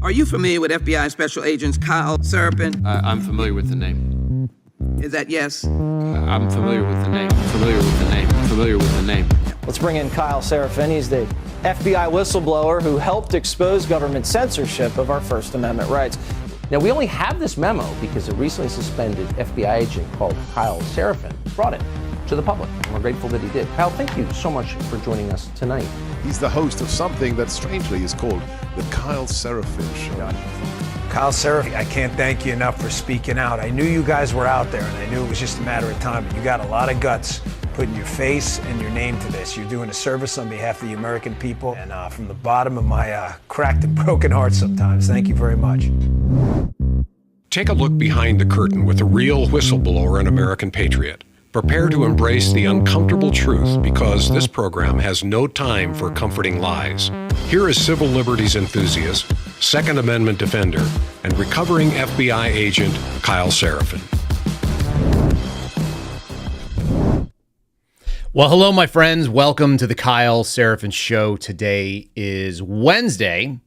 Are you familiar with FBI Special Agents Kyle Seraphin? I'm familiar with the name. Is that yes? I'm familiar with the name. Familiar with the name. Let's bring in Kyle Seraphin. He's the FBI whistleblower who helped expose government censorship of our First Amendment rights. Now, we only have this memo because a recently suspended FBI agent called Kyle Seraphin brought it to the public. And we're grateful that he did. Kyle, thank you so much for joining us tonight. He's the host of something that strangely is called the Kyle Seraphin Show. Kyle Seraphin, I can't thank you enough for speaking out. I knew you guys were out there, and I knew it was just a matter of time, but you got a lot of guts putting your face and your name to this. You're doing a service on behalf of the American people, and from the bottom of my cracked and broken heart sometimes, thank you very much. Take a look behind the curtain with a real whistleblower and American patriot. Prepare to embrace the uncomfortable truth because this program has no time for comforting lies. Here is civil liberties enthusiast, Second Amendment defender, and recovering FBI agent Kyle Seraphin. Well, hello, my friends. Welcome to the Kyle Seraphin Show. Today is Wednesday.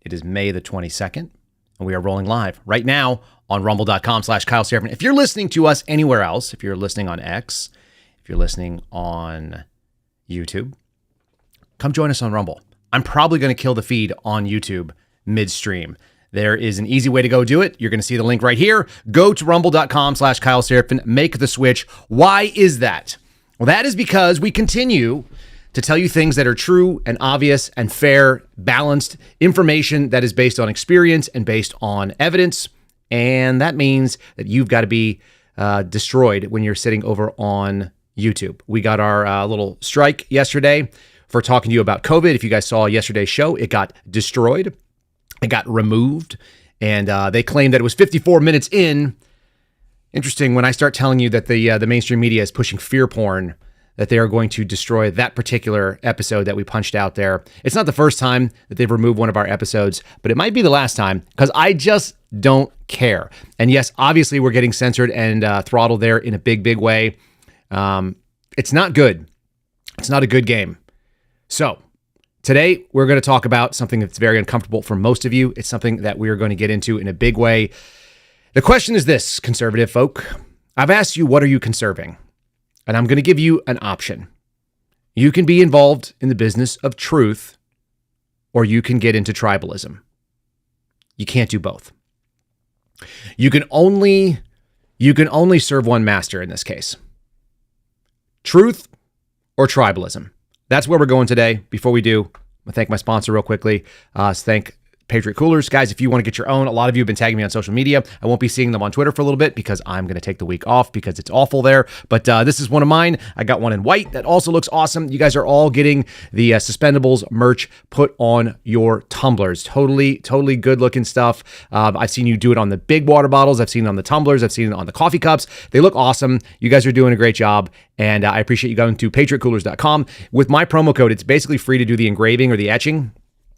It is May the 22nd, and we are rolling live right now on rumble.com/Kyle Seraphin. If you're listening to us anywhere else, if you're listening on X, if you're listening on YouTube, come join us on Rumble. I'm probably going to kill the feed on YouTube midstream. There is an easy way to go do it. You're going to see the link right here. Go to rumble.com/Kyle Seraphin. Make the switch. Why is that? Well, that is because we continue to tell you things that are true and obvious and fair, balanced information that is based on experience and based on evidence. And that means that you've got to be destroyed when you're sitting over on YouTube. We got our little strike yesterday for talking to you about COVID. If you guys saw yesterday's show, it got destroyed. It got removed. And they claimed that it was 54 minutes in. Interesting, when I start telling you that the mainstream media is pushing fear porn, that they are going to destroy that particular episode that we punched out there. It's not the first time that they've removed one of our episodes, but it might be the last time because I just don't care. And yes, obviously we're getting censored and throttled there in a big, big way. It's not good. It's not a good game. So today we're going to talk about something that's very uncomfortable for most of you. It's something that we are going to get into in a big way. The question is this, conservative folk. I've asked you, what are you conserving? And I'm going to give you an option. You can be involved in the business of truth, or you can get into tribalism. You can't do both. You can only serve one master in this case. Truth or tribalism. That's where we're going today. Before we do, I'm going to thank my sponsor real quickly. Thank Patriot Coolers. Guys, if you want to get your own, a lot of you have been tagging me on social media. I won't be seeing them on Twitter for a little bit because I'm going to take the week off because it's awful there. But this is one of mine. I got one in white that also looks awesome. You guys are all getting the Suspendables merch put on your tumblers. Totally good looking stuff. I've seen you do it on the big water bottles. I've seen it on the tumblers. I've seen it on the coffee cups. They look awesome. You guys are doing a great job. And I appreciate you going to patriotcoolers.com. With my promo code, it's basically free to do the engraving or the etching.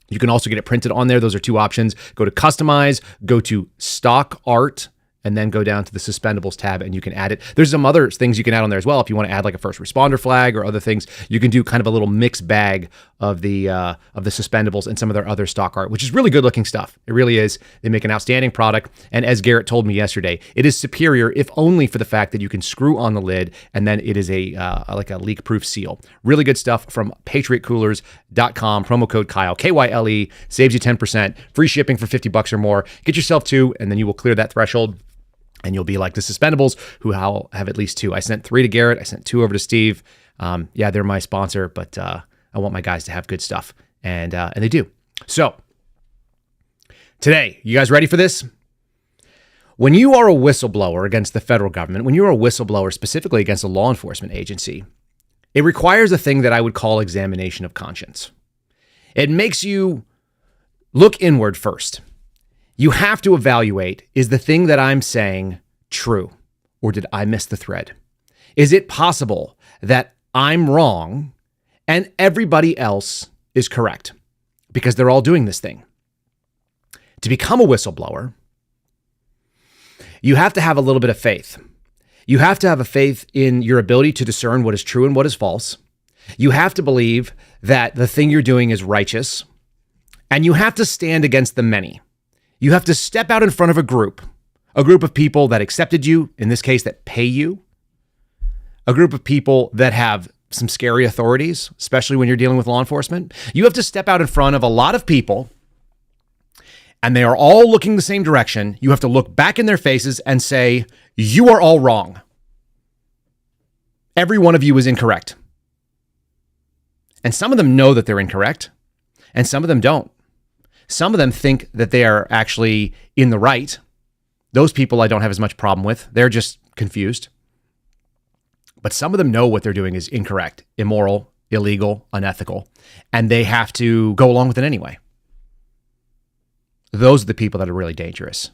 You can also get it printed on there. Those are two options. Go to customize, go to stock art, and then go down to the Suspendables tab and you can add it. There's some other things you can add on there as well. If you want to add like a first responder flag or other things, you can do kind of a little mixed bag of the Suspendables and some of their other stock art, which is really good looking stuff. It really is. They make an outstanding product. And as Garrett told me yesterday, it is superior if only for the fact that you can screw on the lid and then it is like a leak-proof seal. Really good stuff from patriotcoolers.com. Promo code Kyle, Kyle, saves you 10%. Free shipping for $50 or more. Get yourself two and then you will clear that threshold. And you'll be like the Suspendables, who have at least two. I sent 3 to Garrett. I sent 2 over to Steve. Yeah, they're my sponsor, but I want my guys to have good stuff, and they do. So today, you guys ready for this? When you are a whistleblower against the federal government, when you're a whistleblower specifically against a law enforcement agency, it requires a thing that I would call examination of conscience. It makes you look inward first. You have to evaluate, is the thing that I'm saying true, or did I miss the thread? Is it possible that I'm wrong and everybody else is correct? Because they're all doing this thing. To become a whistleblower, you have to have a little bit of faith. You have to have a faith in your ability to discern what is true and what is false. You have to believe that the thing you're doing is righteous. And you have to stand against the many. You have to step out in front of a group of people that accepted you, in this case, that pay you, a group of people that have some scary authorities, especially when you're dealing with law enforcement. You have to step out in front of a lot of people, and they are all looking the same direction. You have to look back in their faces and say, you are all wrong. Every one of you is incorrect. And some of them know that they're incorrect, and some of them don't. Some of them think that they are actually in the right. Those people I don't have as much problem with. They're just confused. But some of them know what they're doing is incorrect, immoral, illegal, unethical, and they have to go along with it anyway. Those are the people that are really dangerous.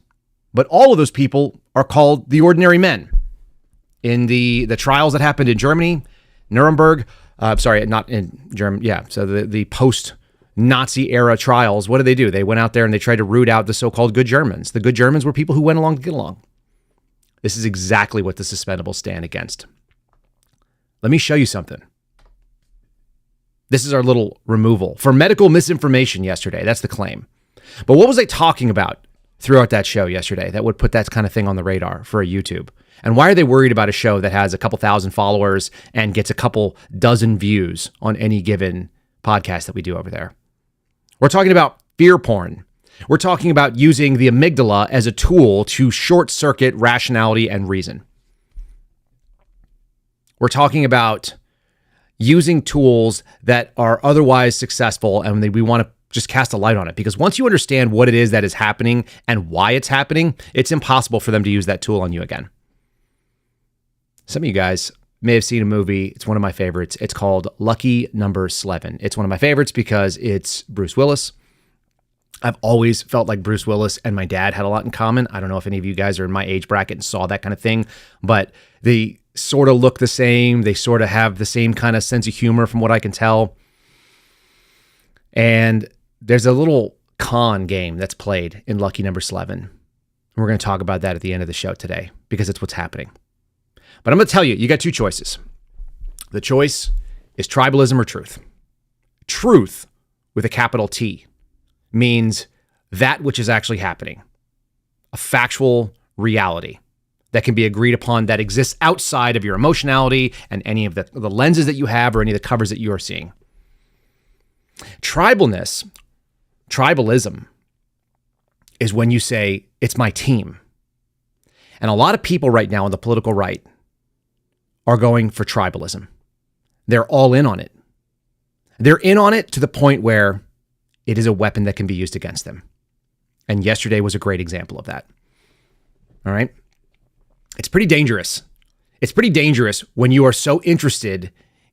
But all of those people are called the ordinary men. In the trials that happened in Germany, Nuremberg, not in Germany, yeah, so the post-Nazi era trials, what did they do? They went out there and they tried to root out the so-called good Germans. The good Germans were people who went along to get along. This is exactly what the suspendables stand against. Let me show you something. This is our little removal for medical misinformation yesterday. That's the claim. But what was I talking about throughout that show yesterday that would put that kind of thing on the radar for a YouTube? And why are they worried about a show that has a couple thousand followers and gets a couple dozen views on any given podcast that we do over there? We're talking about fear porn. We're talking about using the amygdala as a tool to short circuit rationality and reason. We're talking about using tools that are otherwise successful, and we want to just cast a light on it, because once you understand what it is that is happening and why it's happening, it's impossible for them to use that tool on you again. Some of you guys may have seen a movie. It's one of my favorites. It's called Lucky Number 11. It's one of my favorites because it's Bruce Willis. I've always felt like Bruce Willis and my dad had a lot in common. I don't know if any of you guys are in my age bracket and saw that kind of thing, but they sort of look the same. They sort of have the same kind of sense of humor from what I can tell. And there's a little con game that's played in Lucky Number 11. We're going to talk about that at the end of the show today because it's what's happening. But I'm going to tell you, you got two choices. The choice is tribalism or truth. Truth, with a capital T, means that which is actually happening. A factual reality that can be agreed upon that exists outside of your emotionality and any of the lenses that you have or any of the covers that you are seeing. Tribalism is when you say, it's my team. And a lot of people right now on the political right are going for tribalism. They're all in on it. They're in on it to the point where it is a weapon that can be used against them. And yesterday was a great example of that. All right? It's pretty dangerous. It's pretty dangerous when you are so interested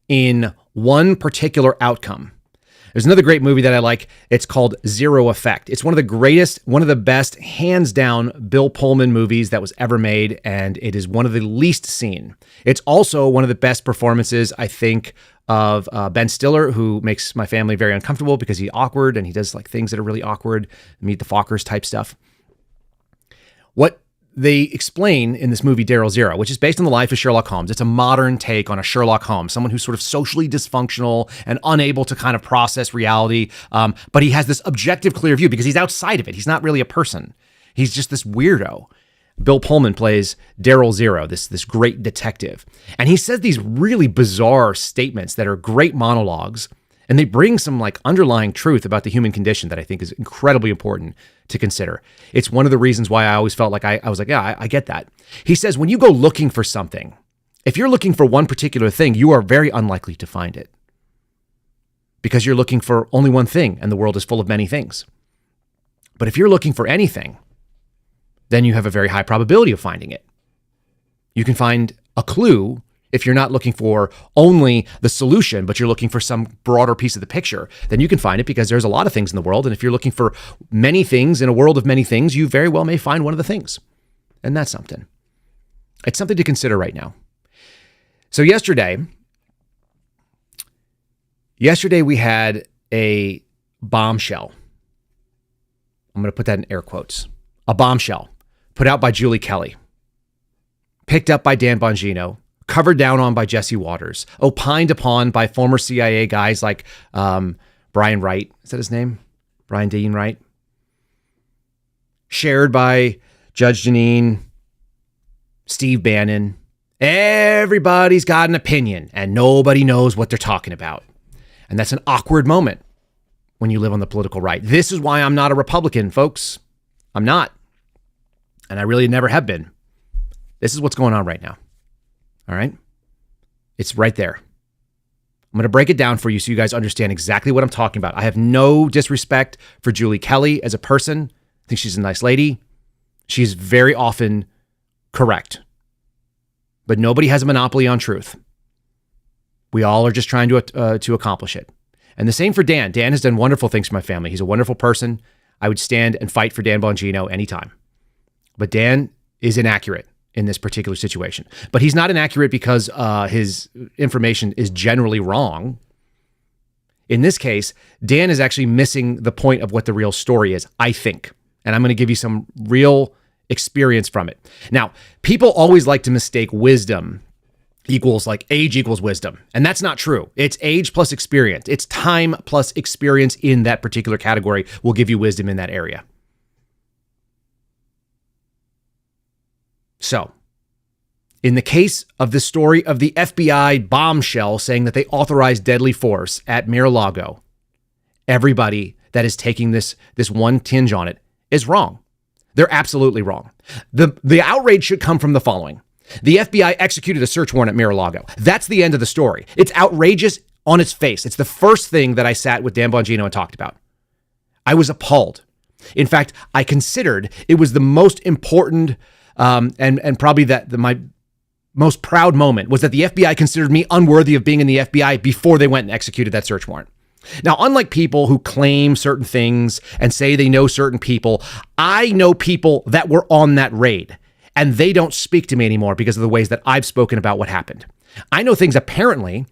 in one particular outcome. There's another great movie that I like. It's called Zero Effect. It's one of the greatest, one of the best, hands down, Bill Pullman movies that was ever made, and it is one of the least seen. It's also one of the best performances, I think, of Ben Stiller, who makes my family very uncomfortable because he's awkward and he does like things that are really awkward, Meet the Fockers type stuff. What they explain in this movie, Daryl Zero, which is based on the life of Sherlock Holmes. It's a modern take on a Sherlock Holmes, someone who's sort of socially dysfunctional and unable to kind of process reality. But he has this objective, clear view because he's outside of it. He's not really a person. He's just this weirdo. Bill Pullman plays Daryl Zero, this great detective. And he says these really bizarre statements that are great monologues. And they bring some like underlying truth about the human condition that I think is incredibly important to consider. It's one of the reasons why I always felt like I was like, yeah, I get that. He says, when you go looking for something, if you're looking for one particular thing, you are very unlikely to find it because you're looking for only one thing and the world is full of many things. But if you're looking for anything, then you have a very high probability of finding it. You can find a clue if you're not looking for only the solution, but you're looking for some broader piece of the picture, then you can find it because there's a lot of things in the world. And if you're looking for many things in a world of many things, you very well may find one of the things. And that's something. It's something to consider right now. So yesterday we had a bombshell. I'm going to put that in air quotes. A bombshell put out by Julie Kelly, picked up by Dan Bongino, covered down on by Jesse Waters, opined upon by former CIA guys like Brian Wright. Is that his name? Brian Dean Wright. Shared by Judge Janine, Steve Bannon. Everybody's got an opinion and nobody knows what they're talking about. And that's an awkward moment when you live on the political right. This is why I'm not a Republican, folks. I'm not. And I really never have been. This is what's going on right now. All right? It's right there. I'm going to break it down for you so you guys understand exactly what I'm talking about. I have no disrespect for Julie Kelly as a person. I think she's a nice lady. She's very often correct. But nobody has a monopoly on truth. We all are just trying to accomplish it. And the same for Dan. Dan has done wonderful things for my family. He's a wonderful person. I would stand and fight for Dan Bongino anytime. But Dan is inaccurate in this particular situation. But he's not inaccurate because his information is generally wrong. In this case, Dan is actually missing the point of what the real story is, I think. And I'm going to give you some real experience from it. Now, people always like to mistake wisdom equals like age equals wisdom. And that's not true. It's age plus experience. It's time plus experience in that particular category will give you wisdom in that area. So, in the case of the story of the FBI bombshell saying that they authorized deadly force at Mar-a-Lago, everybody that is taking this one tinge on it is wrong. They're absolutely wrong. The outrage should come from the following. The FBI executed a search warrant at Mar-a-Lago. That's the end of the story. It's outrageous on its face. It's the first thing that I sat with Dan Bongino and talked about. I was appalled. In fact, I considered it was the most important and probably my most proud moment was that the FBI considered me unworthy of being in the FBI before they went and executed that search warrant. Now, unlike people who claim certain things and say they know certain people, I know people that were on that raid, and they don't speak to me anymore because of the ways that I've spoken about what happened. I know things apparently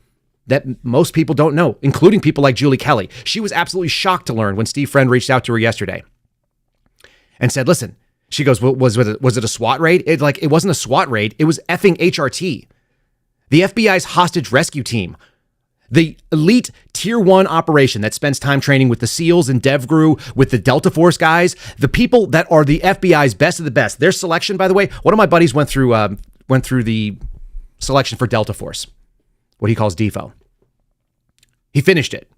that most people don't know, including people like Julie Kelly. She was absolutely shocked to learn when Steve Friend reached out to her yesterday and said, listen, she goes, was it a SWAT raid? It wasn't a SWAT raid. It was effing HRT. The FBI's hostage rescue team. The elite tier 1 operation that spends time training with the SEALs and DevGru, with the Delta Force guys, the people that are the FBI's best of the best. Their selection, by the way, one of my buddies went through the selection for Delta Force, what he calls DFO. He finished it.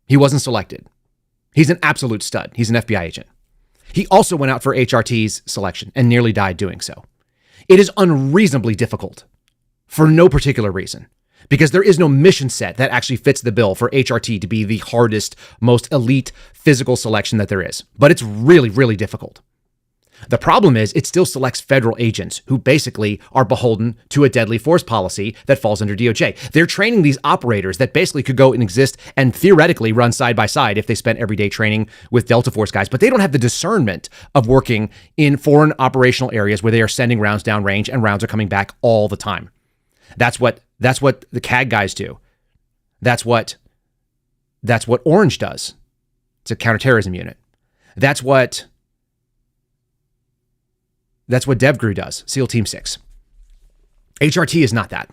He wasn't selected. He's an absolute stud. He's an FBI agent. He also went out for HRT's selection and nearly died doing so. It is unreasonably difficult for no particular reason, because there is no mission set that actually fits the bill for HRT to be the hardest, most elite physical selection that there is. But it's really, really difficult. The problem is it still selects federal agents who basically are beholden to a deadly force policy that falls under DOJ. They're training these operators that basically could go and exist and theoretically run side by side if they spent every day training with Delta Force guys, but they don't have the discernment of working in foreign operational areas where they are sending rounds downrange and rounds are coming back all the time. That's what the CAG guys do. That's what Orange does. It's a counterterrorism unit. That's what DevGru does, SEAL Team 6. HRT is not that.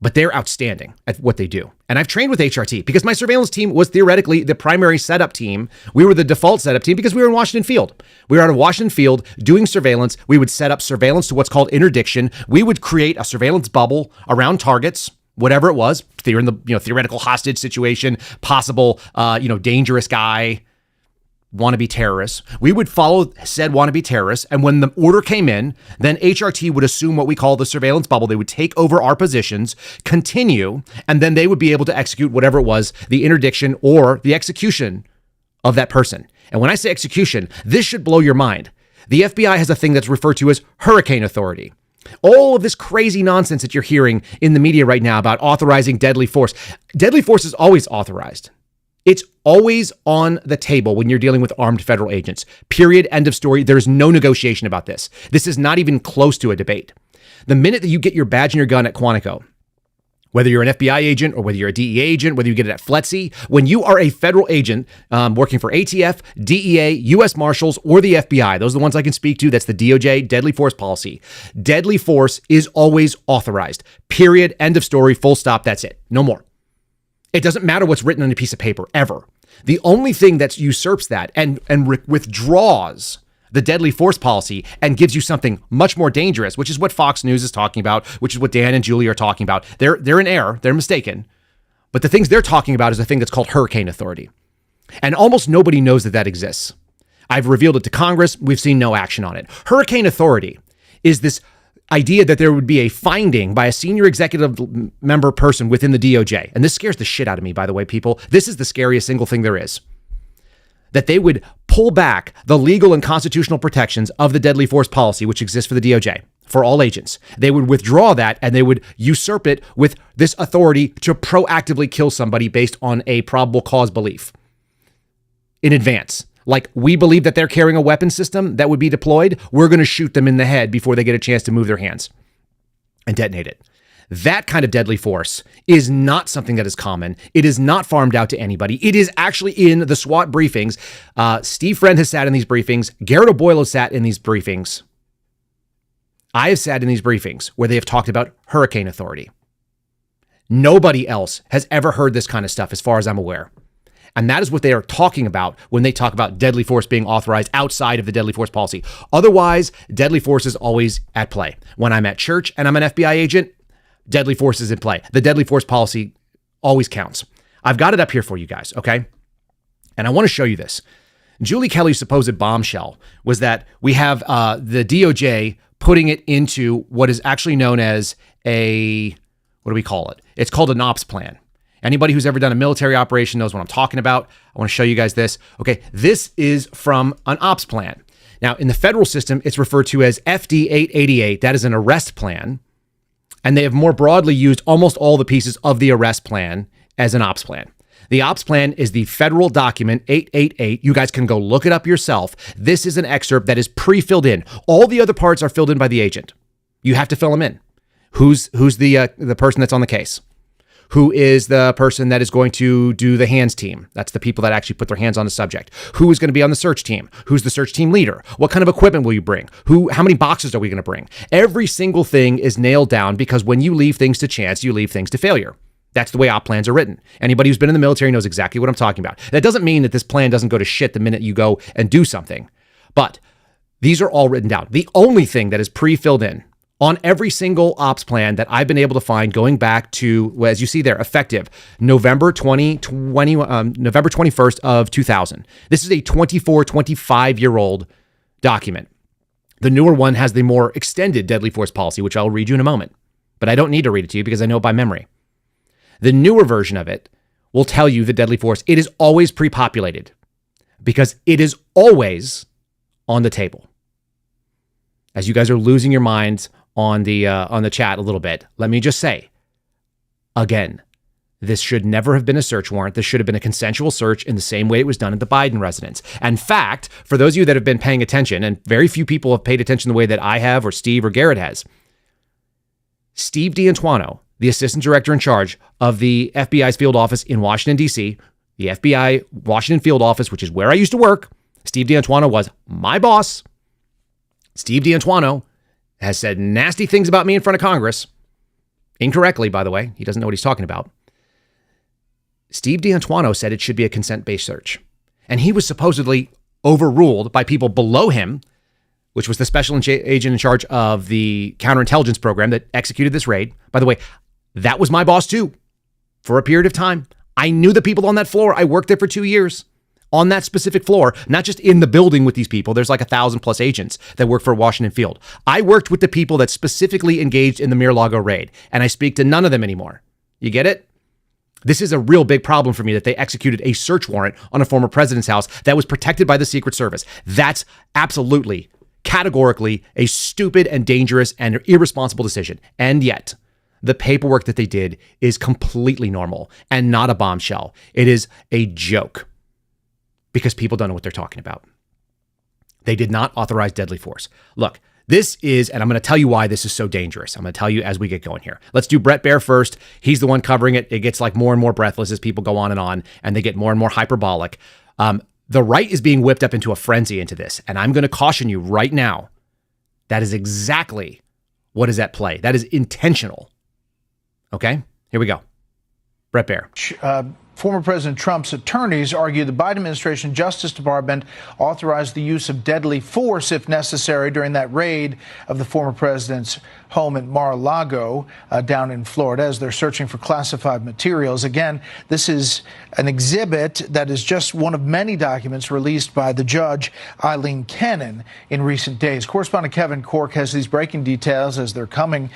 But they're outstanding at what they do. And I've trained with HRT because my surveillance team was theoretically the primary setup team. We were the default setup team because we were in Washington Field. We were out of Washington Field doing surveillance. We would set up surveillance to what's called interdiction. We would create a surveillance bubble around targets, whatever it was. They're in the theoretical hostage situation, possible dangerous guy, wannabe terrorists. We would follow said wannabe terrorists, and when the order came in, then HRT would assume what we call the surveillance bubble. They would take over our positions, continue, and then they would be able to execute whatever it was, the interdiction or the execution of that person. And when I say execution, this should blow your mind. The FBI has a thing that's referred to as hurricane authority. All of this crazy nonsense that you're hearing in the media right now about authorizing deadly force. Deadly force is always authorized. It's always on the table when you're dealing with armed federal agents. Period. End of story. There's no negotiation about this. This is not even close to a debate. The minute that you get your badge and your gun at Quantico, whether you're an FBI agent or whether you're a DEA agent, whether you get it at FLETC, when you are a federal agent working for ATF, DEA, U.S. Marshals, or the FBI, those are the ones I can speak to. That's the DOJ deadly force policy. Deadly force is always authorized. Period. End of story. Full stop. That's it. No more. It doesn't matter what's written on a piece of paper, ever. The only thing that usurps that and withdraws the deadly force policy and gives you something much more dangerous, which is what Fox News is talking about, which is what Dan and Julie are talking about. They're in error. They're mistaken. But the things they're talking about is a thing that's called hurricane authority. And almost nobody knows that exists. I've revealed it to Congress. We've seen no action on it. Hurricane authority is this idea that there would be a finding by a senior executive member person within the DOJ. And this scares the shit out of me, by the way, people. This is the scariest single thing there is. That they would pull back the legal and constitutional protections of the deadly force policy, which exists for the DOJ, for all agents. They would withdraw that and they would usurp it with this authority to proactively kill somebody based on a probable cause belief in advance. Like, we believe that they're carrying a weapon system that would be deployed. We're going to shoot them in the head before they get a chance to move their hands and detonate it. That kind of deadly force is not something that is common. It is not farmed out to anybody. It is actually in the SWAT briefings. Steve Friend has sat in these briefings. Garrett O'Boyle has sat in these briefings. I have sat in these briefings where they have talked about hurricane authority. Nobody else has ever heard this kind of stuff, as far as I'm aware. And that is what they are talking about when they talk about deadly force being authorized outside of the deadly force policy. Otherwise, deadly force is always at play. When I'm at church and I'm an FBI agent, deadly force is in play. The deadly force policy always counts. I've got it up here for you guys, okay? And I want to show you this. Julie Kelly's supposed bombshell was that we have the DOJ putting it into what is actually known as a, what do we call it? It's called an ops plan. Anybody who's ever done a military operation knows what I'm talking about. I want to show you guys this. Okay, this is from an ops plan. Now, in the federal system, it's referred to as FD 888. That is an arrest plan. And they have more broadly used almost all the pieces of the arrest plan as an ops plan. The ops plan is the federal document 888. You guys can go look it up yourself. This is an excerpt that is pre-filled in. All the other parts are filled in by the agent. You have to fill them in. Who's the person that's on the case? Who is the person that is going to do the hands team? That's the people that actually put their hands on the subject. Who is going to be on the search team? Who's the search team leader? What kind of equipment will you bring? How many boxes are we going to bring? Every single thing is nailed down, because when you leave things to chance, you leave things to failure. That's the way op plans are written. Anybody who's been in the military knows exactly what I'm talking about. That doesn't mean that this plan doesn't go to shit the minute you go and do something. But these are all written down. The only thing that is pre-filled in on every single ops plan that I've been able to find, going back to, well, as you see there, effective November 21st of 2000. This is a 25-year-old document. The newer one has the more extended deadly force policy, which I'll read you in a moment. But I don't need to read it to you because I know it by memory. The newer version of it will tell you the deadly force. It is always pre-populated because it is always on the table. As you guys are losing your minds on the chat a little bit, let me just say, again, this should never have been a search warrant. This should have been a consensual search in the same way it was done at the Biden residence. In fact, for those of you that have been paying attention, and very few people have paid attention the way that I have, or Steve or Garrett has, Steve D'Antuono, the assistant director in charge of the FBI's field office in Washington, D.C., the FBI Washington field office, which is where I used to work, Steve D'Antuono was my boss. Steve D'Antuono has said nasty things about me in front of Congress. Incorrectly, by the way. He doesn't know what he's talking about. Steve D'Antuono said it should be a consent-based search. And he was supposedly overruled by people below him, which was the special agent in charge of the counterintelligence program that executed this raid. By the way, that was my boss too, for a period of time. I knew the people on that floor. I worked there for 2 years. On that specific floor, not just in the building with these people. There's like 1,000+ agents that work for Washington Field. I worked with the people that specifically engaged in the Mar-a-Lago raid, and I speak to none of them anymore. You get it? This is a real big problem for me that they executed a search warrant on a former president's house that was protected by the Secret Service. That's absolutely, categorically a stupid and dangerous and irresponsible decision. And yet, the paperwork that they did is completely normal and not a bombshell. It is a joke. Because people don't know what they're talking about. They did not authorize deadly force. Look, this is, and I'm going to tell you why this is so dangerous. I'm going to tell you as we get going here. Let's do Brett Baer first. He's the one covering it. It gets like more and more breathless as people go on, and they get more and more hyperbolic. The right is being whipped up into a frenzy into this. And I'm going to caution you right now. That is exactly what is at play. That is intentional. Okay, here we go. Brett Baer. Former President Trump's attorneys argue the Biden administration Justice Department authorized the use of deadly force if necessary during that raid of the former president's home at Mar-a-Lago down in Florida as they're searching for classified materials. Again, this is an exhibit that is just one of many documents released by the judge Eileen Cannon in recent days. Correspondent Kevin Cork has these breaking details as they're coming,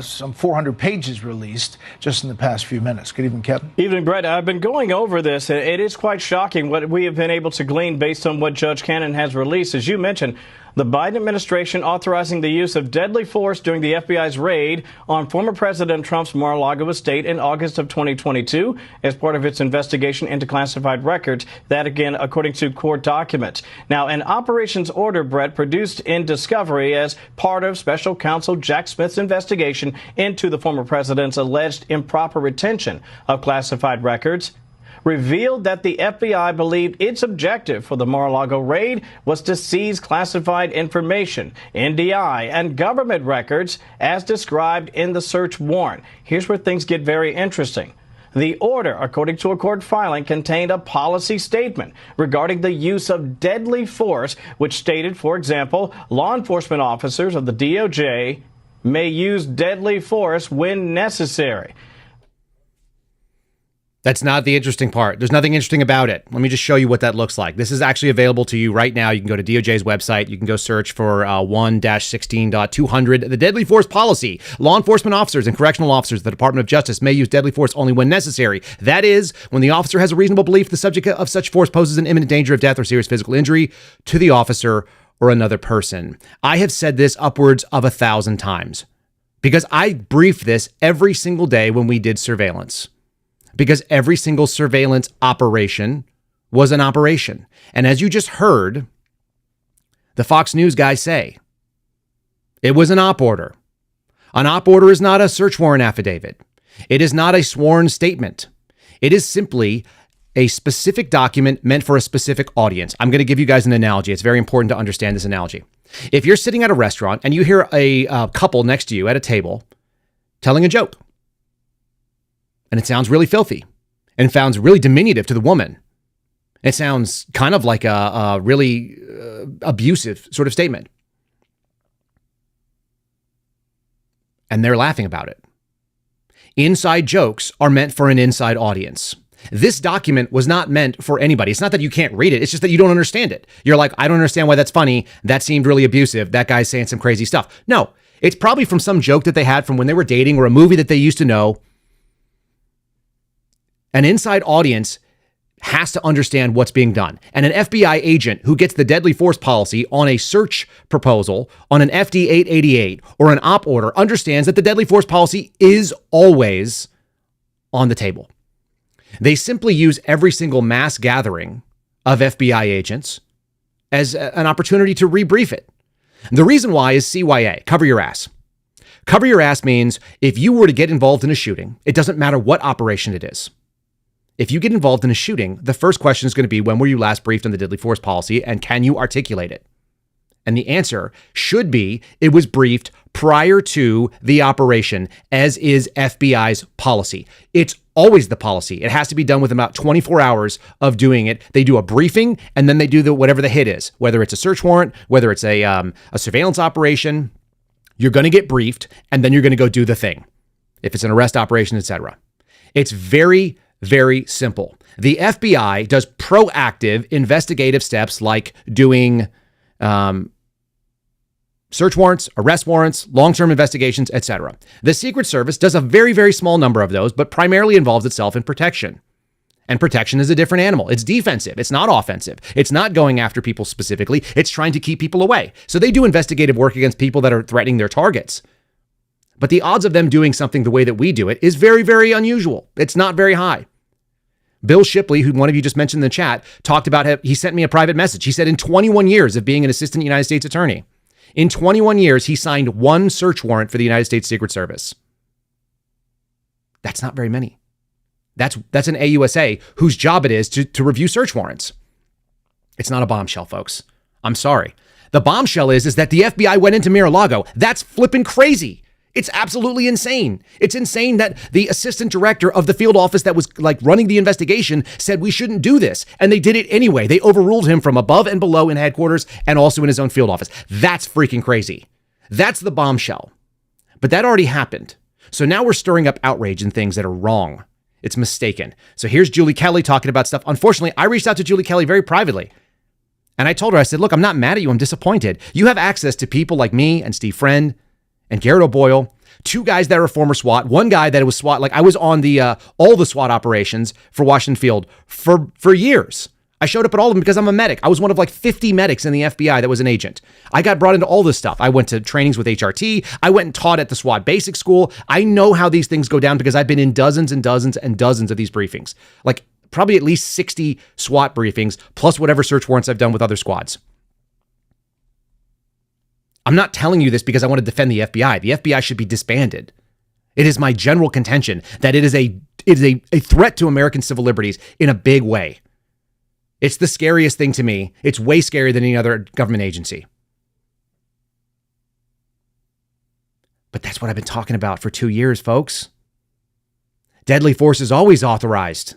some 400 pages released just in the past few minutes. Good evening, Kevin. Evening, Brett. I've been going over this. It is quite shocking what we have been able to glean based on what Judge Cannon has released. As you mentioned, the Biden administration authorizing the use of deadly force during the FBI's raid on former President Trump's Mar-a-Lago estate in August of 2022 as part of its investigation into classified records. That, again, according to court documents. Now, an operations order, Brett, produced in discovery as part of special counsel Jack Smith's investigation into the former president's alleged improper retention of classified records, revealed that the FBI believed its objective for the Mar-a-Lago raid was to seize classified information, NDI, and government records as described in the search warrant. Here's where things get very interesting. The order, according to a court filing, contained a policy statement regarding the use of deadly force, which stated, for example, law enforcement officers of the DOJ may use deadly force when necessary. That's not the interesting part. There's nothing interesting about it. Let me just show you what that looks like. This is actually available to you right now. You can go to DOJ's website. You can go search for 1-16.200, the deadly force policy. Law enforcement officers and correctional officers of the Department of Justice may use deadly force only when necessary. That is, when the officer has a reasonable belief the subject of such force poses an imminent danger of death or serious physical injury to the officer or another person. I have said this upwards of 1,000 times because I briefed this every single day when we did surveillance. Because every single surveillance operation was an operation. And as you just heard the Fox News guy say, it was an op order. An op order is not a search warrant affidavit. It is not a sworn statement. It is simply a specific document meant for a specific audience. I'm going to give you guys an analogy. It's very important to understand this analogy. If you're sitting at a restaurant and you hear a couple next to you at a table telling a joke, and it sounds really filthy, and it sounds really diminutive to the woman. It sounds kind of like a really abusive sort of statement. And they're laughing about it. Inside jokes are meant for an inside audience. This document was not meant for anybody. It's not that you can't read it. It's just that you don't understand it. You're like, I don't understand why that's funny. That seemed really abusive. That guy's saying some crazy stuff. No, it's probably from some joke that they had from when they were dating or a movie that they used to know. An inside audience has to understand what's being done. And an FBI agent who gets the deadly force policy on a search proposal on an FD 888 or an op order understands that the deadly force policy is always on the table. They simply use every single mass gathering of FBI agents as an opportunity to rebrief it. The reason why is CYA, cover your ass. Cover your ass means if you were to get involved in a shooting, it doesn't matter what operation it is. If you get involved in a shooting, the first question is going to be, when were you last briefed on the deadly force policy, and can you articulate it? And the answer should be, it was briefed prior to the operation, as is FBI's policy. It's always the policy. It has to be done within about 24 hours of doing it. They do a briefing, and then they do whatever the hit is, whether it's a search warrant, whether it's a surveillance operation. You're going to get briefed, and then you're going to go do the thing. If it's an arrest operation, etc. It's very simple. The FBI does proactive investigative steps like doing search warrants, arrest warrants, long-term investigations, etc. The Secret Service does a very small number of those, but primarily involves itself in protection. And protection is a different animal. It's defensive. It's not offensive. It's not going after people specifically. It's trying to keep people away. So they do investigative work against people that are threatening their targets. But the odds of them doing something the way that we do it is very unusual. It's not very high. Bill Shipley, who one of you just mentioned in the chat, talked about, he sent me a private message. He said in 21 years of being an assistant United States attorney, in 21 years, he signed one search warrant for the United States Secret Service. That's not very many. That's an AUSA whose job it is to review search warrants. It's not a bombshell, folks. I'm sorry. The bombshell is that the FBI went into Mar-a-Lago. That's flipping crazy. It's absolutely insane. It's insane that the assistant director of the field office that was like running the investigation said we shouldn't do this. And they did it anyway. They overruled him from above and below in headquarters and also in his own field office. That's freaking crazy. That's the bombshell. But that already happened. So now we're stirring up outrage and things that are wrong. It's mistaken. So here's Julie Kelly talking about stuff. Unfortunately, I reached out to Julie Kelly very privately. And I told her, I said, look, I'm not mad at you. I'm disappointed. You have access to people like me and Steve Friend and Garrett O'Boyle, two guys that are former SWAT, one guy that was SWAT. Like I was on the all the SWAT operations for Washington Field for years. I showed up at all of them because I'm a medic. I was one of like 50 medics in the FBI that was an agent. I got brought into all this stuff. I went to trainings with HRT. I went and taught at the SWAT basic school. I know how these things go down because I've been in dozens and dozens and dozens of these briefings. Like probably at least 60 SWAT briefings, plus whatever search warrants I've done with other squads. I'm not telling you this because I want to defend the FBI. The FBI should be disbanded. It is my general contention that it is a threat to American civil liberties in a big way. It's the scariest thing to me. It's way scarier than any other government agency. But that's what I've been talking about for 2 years, folks. Deadly force is always authorized.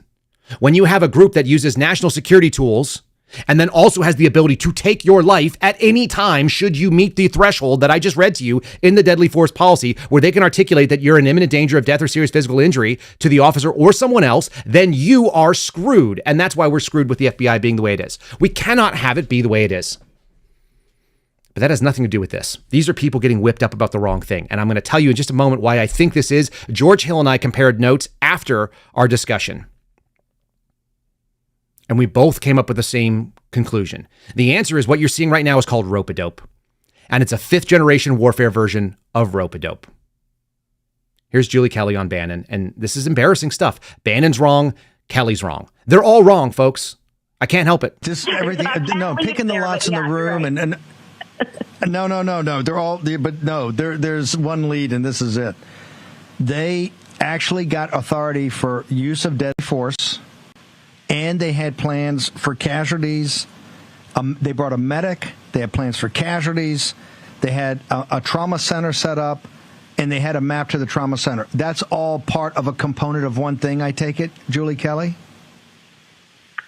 When you have a group that uses national security tools and then also has the ability to take your life at any time should you meet the threshold that I just read to you in the deadly force policy, where they can articulate that you're in imminent danger of death or serious physical injury to the officer or someone else, then you are screwed. And that's why we're screwed with the FBI being the way it is. We cannot have it be the way it is. But that has nothing to do with this. These are people getting whipped up about the wrong thing. And I'm going to tell you in just a moment why I think this is. George Hill and I compared notes after our discussion. And we both came up with the same conclusion. The answer is what you're seeing right now is called rope-a-dope. And it's a 5th generation warfare version of rope-a-dope. Here's Julie Kelly on Bannon. And this is embarrassing stuff. Bannon's wrong. Kelly's wrong. They're all wrong, folks. I can't help it. Just everything. No, picking the lots in the room. Right. And no. They're all, but no, there's one lead and this is it. They actually got authority for use of deadly force. And they had plans for casualties. They brought a medic. They had plans for casualties. They had a trauma center set up, and they had a map to the trauma center. That's all part of a component of one thing, I take it, Julie Kelly?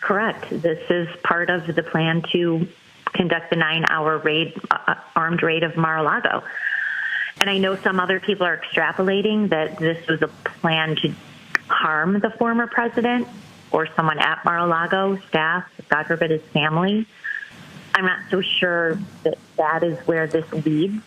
Correct. This is part of the plan to conduct the 9-hour raid, armed raid of Mar-a-Lago. And I know some other people are extrapolating that this was a plan to harm the former president or someone at Mar-a-Lago, staff, God forbid his family. I'm not so sure that that is where this leads.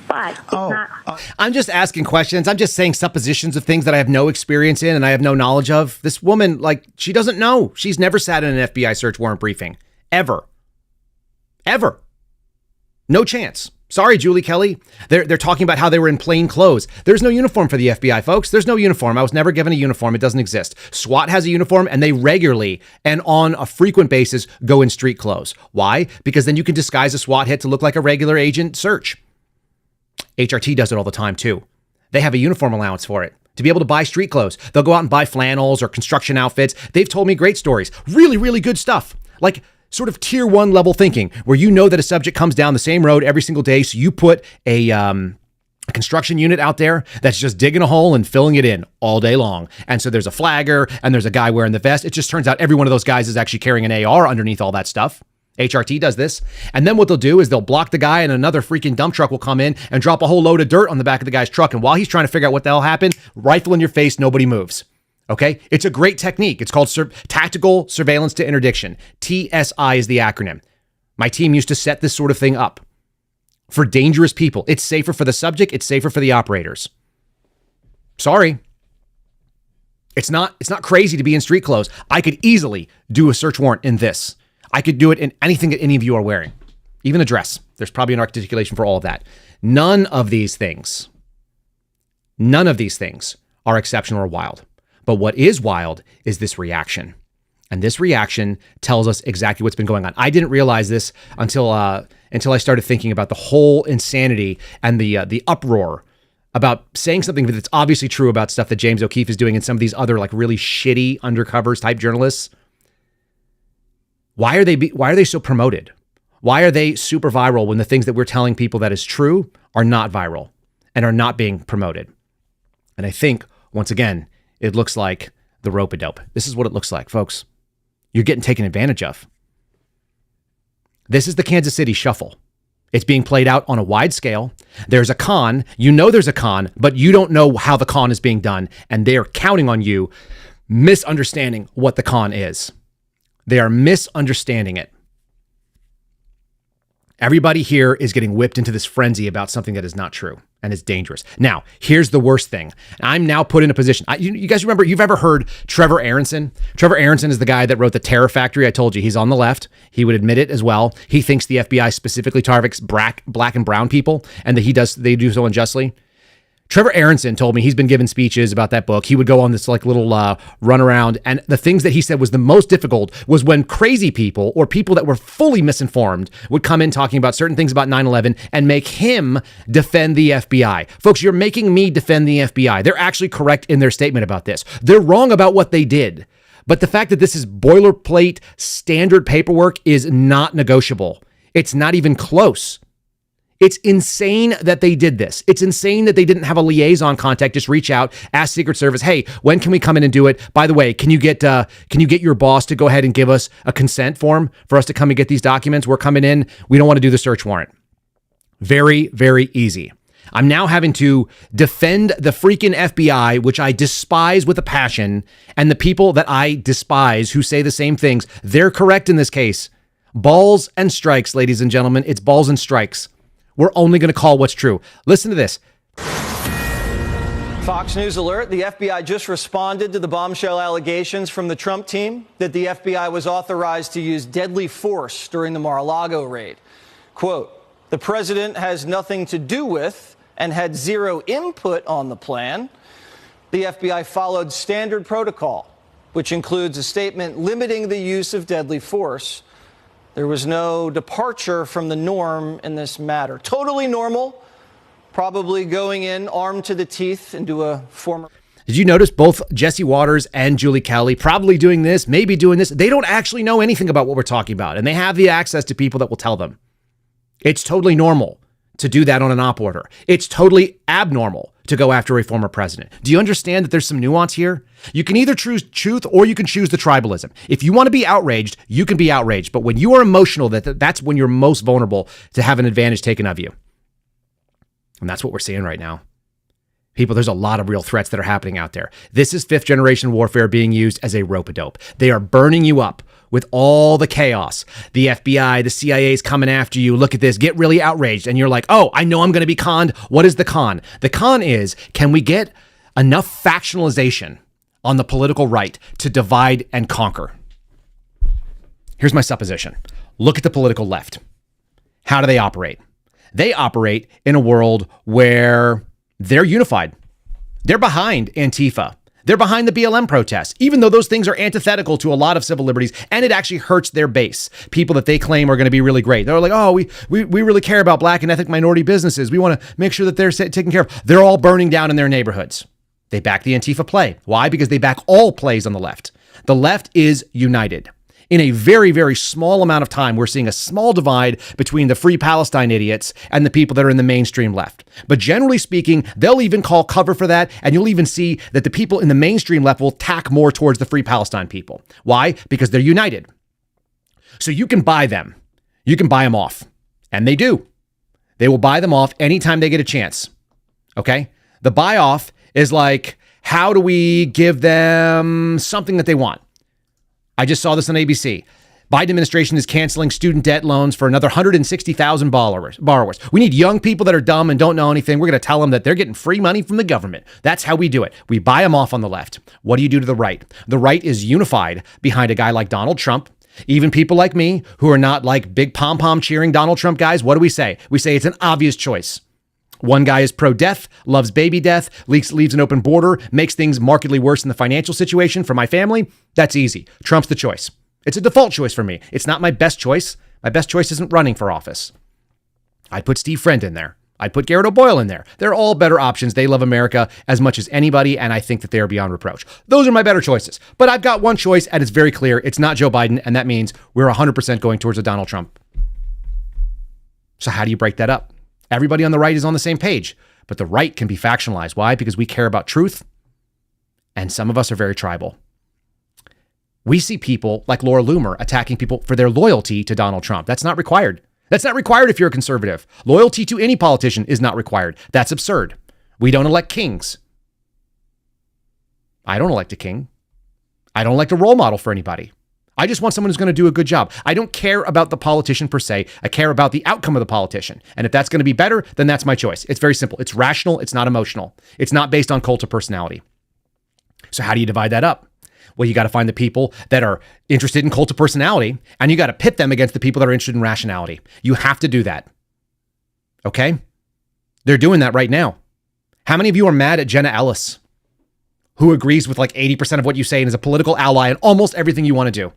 But it's not. I'm just asking questions. I'm just saying suppositions of things that I have no experience in and I have no knowledge of. This woman, like, she doesn't know. She's never sat in an FBI search warrant briefing. Ever. No chance. Sorry, Julie Kelly. They're talking about how they were in plain clothes. There's no uniform for the FBI, folks. There's no uniform. I was never given a uniform. It doesn't exist. SWAT has a uniform, and they regularly and on a frequent basis go in street clothes. Why? Because then you can disguise a SWAT hit to look like a regular agent search. HRT does it all the time, too. They have a uniform allowance for it. To be able to buy street clothes, they'll go out and buy flannels or construction outfits. They've told me great stories. Really, really good stuff. Like sort of tier 1 level thinking, where you know that a subject comes down the same road every single day. So you put a construction unit out there that's just digging a hole and filling it in all day long. And so there's a flagger and there's a guy wearing the vest. It just turns out every one of those guys is actually carrying an AR underneath all that stuff. HRT does this. And then what they'll do is they'll block the guy and another freaking dump truck will come in and drop a whole load of dirt on the back of the guy's truck. And while he's trying to figure out what the hell happened, rifle in your face, nobody moves. Okay, it's a great technique. It's called Tactical Surveillance to Interdiction. TSI is the acronym. My team used to set this sort of thing up for dangerous people. It's safer for the subject. It's safer for the operators. Sorry. It's not crazy to be in street clothes. I could easily do a search warrant in this. I could do it in anything that any of you are wearing, even a dress. There's probably an articulation for all of that. None of these things are exceptional or wild. But what is wild is this reaction. And this reaction tells us exactly what's been going on. I didn't realize this until I started thinking about the whole insanity and the uproar about saying something that's obviously true about stuff that James O'Keefe is doing and some of these other like really shitty undercovers type journalists. Why are they so promoted? Why are they super viral when the things that we're telling people that is true are not viral? and are not being promoted. And I think, once again, it looks like the rope-a-dope. This is what it looks like, folks. You're getting taken advantage of. This is the Kansas City shuffle. It's being played out on a wide scale. There's a con. You know there's a con, but you don't know how the con is being done, and they're counting on you misunderstanding what the con is. They are misunderstanding it. Everybody here is getting whipped into this frenzy about something that is not true and is dangerous. Now, here's the worst thing. I'm now put in a position. You guys remember, you've ever heard Trevor Aronson? Trevor Aronson is the guy that wrote The Terror Factory. I told you he's on the left. He would admit it as well. He thinks the FBI specifically targets black and brown people and that they do so unjustly. Trevor Aronson told me he's been giving speeches about that book. He would go on this little run around. And the things that he said was the most difficult was when crazy people or people that were fully misinformed would come in talking about certain things about 9/11 and make him defend the FBI. Folks, you're making me defend the FBI. They're actually correct in their statement about this. They're wrong about what they did. But the fact that this is boilerplate standard paperwork is not negotiable. It's not even close. It's insane that they did this. It's insane that they didn't have a liaison contact, just reach out, ask Secret Service, hey, when can we come in and do it? By the way, can you get your boss to go ahead and give us a consent form for us to come and get these documents? We're coming in. We don't want to do the search warrant. Very, very easy. I'm now having to defend the freaking FBI, which I despise with a passion, and the people that I despise who say the same things. They're correct in this case. Balls and strikes, ladies and gentlemen. It's balls and strikes. We're only going to call what's true. Listen to this. Fox News alert. The FBI just responded to the bombshell allegations from the Trump team that the FBI was authorized to use deadly force during the Mar-a-Lago raid. Quote, the president has nothing to do with and had zero input on the plan. The FBI followed standard protocol, which includes a statement limiting the use of deadly force. There was no departure from the norm in this matter. Totally normal, probably going in armed to the teeth into a former... Did you notice both Jesse Waters and Julie Kelly probably doing this, maybe doing this? They don't actually know anything about what we're talking about, and they have the access to people that will tell them. It's totally normal to do that on an op order. It's totally abnormal to go after a former president. Do you understand that there's some nuance here? You can either choose truth or you can choose the tribalism. If you want to be outraged, you can be outraged. But when you are emotional, that's when you're most vulnerable to have an advantage taken of you. And that's what we're seeing right now. People, there's a lot of real threats that are happening out there. This is fifth generation warfare being used as a rope-a-dope. They are burning you up with all the chaos. The FBI, the CIA is coming after you. Look at this, get really outraged. And you're like, oh, I know I'm going to be conned. What is the con? The con is, can we get enough factionalization on the political right to divide and conquer? Here's my supposition. Look at the political left. How do they operate? They operate in a world where they're unified. They're behind Antifa. They're behind the BLM protests, even though those things are antithetical to a lot of civil liberties, and it actually hurts their base. People that they claim are going to be really great. They're like, oh, we really care about black and ethnic minority businesses. We want to make sure that they're taken care of. They're all burning down in their neighborhoods. They back the Antifa play. Why? Because they back all plays on the left. The left is united. In a very, very small amount of time, we're seeing a small divide between the Free Palestine idiots and the people that are in the mainstream left. But generally speaking, they'll even call cover for that, and you'll even see that the people in the mainstream left will tack more towards the Free Palestine people. Why? Because they're united. So you can buy them. You can buy them off. And they do. They will buy them off anytime they get a chance. Okay? The buy off is like, how do we give them something that they want? I just saw this on ABC. Biden administration is canceling student debt loans for another 160,000 borrowers. We need young people that are dumb and don't know anything. We're going to tell them that they're getting free money from the government. That's how we do it. We buy them off on the left. What do you do to the right? The right is unified behind a guy like Donald Trump. Even people like me who are not like big pom-pom cheering Donald Trump guys, what do we say? We say it's an obvious choice. One guy is pro-death, loves baby death, leaves an open border, makes things markedly worse in the financial situation for my family. That's easy. Trump's the choice. It's a default choice for me. It's not my best choice. My best choice isn't running for office. I'd put Steve Friend in there. I'd put Garrett O'Boyle in there. They're all better options. They love America as much as anybody, and I think that they are beyond reproach. Those are my better choices. But I've got one choice, and it's very clear. It's not Joe Biden, and that means we're 100% going towards a Donald Trump. So how do you break that up? Everybody on the right is on the same page. But the right can be factionalized. Why? Because we care about truth, and some of us are very tribal. We see people like Laura Loomer attacking people for their loyalty to Donald Trump. That's not required. That's not required if you're a conservative. Loyalty to any politician is not required. That's absurd. We don't elect kings. I don't elect a king. I don't elect a role model for anybody. I just want someone who's going to do a good job. I don't care about the politician per se. I care about the outcome of the politician. And if that's going to be better, then that's my choice. It's very simple. It's rational. It's not emotional. It's not based on cult of personality. So how do you divide that up? Well, you got to find the people that are interested in cult of personality, and you got to pit them against the people that are interested in rationality. You have to do that. Okay? They're doing that right now. How many of you are mad at Jenna Ellis, who agrees with like 80% of what you say and is a political ally in almost everything you want to do?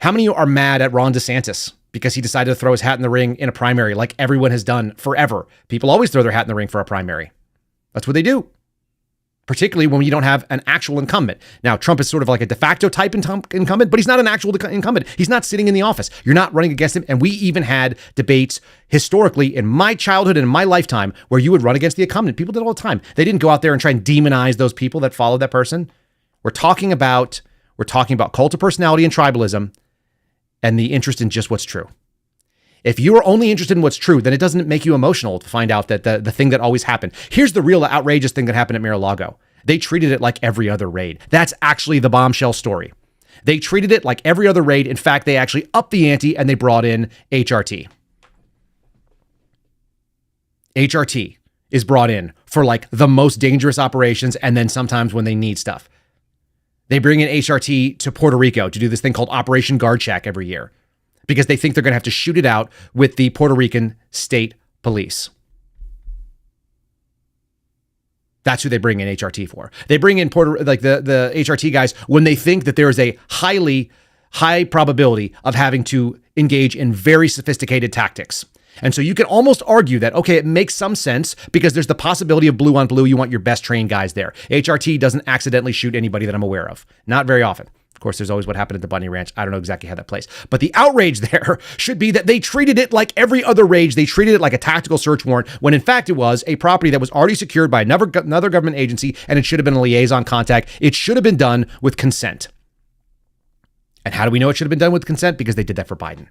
How many of you are mad at Ron DeSantis because he decided to throw his hat in the ring in a primary like everyone has done forever? People always throw their hat in the ring for a primary. That's what they do, particularly when you don't have an actual incumbent. Now, Trump is sort of like a de facto type incumbent, but he's not an actual incumbent. He's not sitting in the office. You're not running against him. And we even had debates historically in my childhood and in my lifetime where you would run against the incumbent. People did it all the time. They didn't go out there and try and demonize those people that followed that person. We're talking about cult of personality and tribalism and the interest in just what's true. If you are only interested in what's true, then it doesn't make you emotional to find out that the thing that always happened. Here's the real outrageous thing that happened at Mar-a-Lago. They treated it like every other raid. That's actually the bombshell story. They treated it like every other raid. In fact, they actually upped the ante and they brought in HRT. HRT is brought in for like the most dangerous operations, and then sometimes when they need stuff. They bring in HRT to Puerto Rico to do this thing called Operation Guard Check every year because they think they're going to have to shoot it out with the Puerto Rican state police. That's who they bring in HRT for. They bring in the HRT guys when they think that there is a high probability of having to engage in very sophisticated tactics. And so you can almost argue that, okay, it makes some sense because there's the possibility of blue on blue. You want your best trained guys there. HRT doesn't accidentally shoot anybody that I'm aware of. Not very often. Of course, there's always what happened at the Bunny Ranch. I don't know exactly how that plays. But the outrage there should be that they treated it like every other raid. They treated it like a tactical search warrant when in fact it was a property that was already secured by another government agency, and it should have been a liaison contact. It should have been done with consent. And how do we know it should have been done with consent? Because they did that for Biden.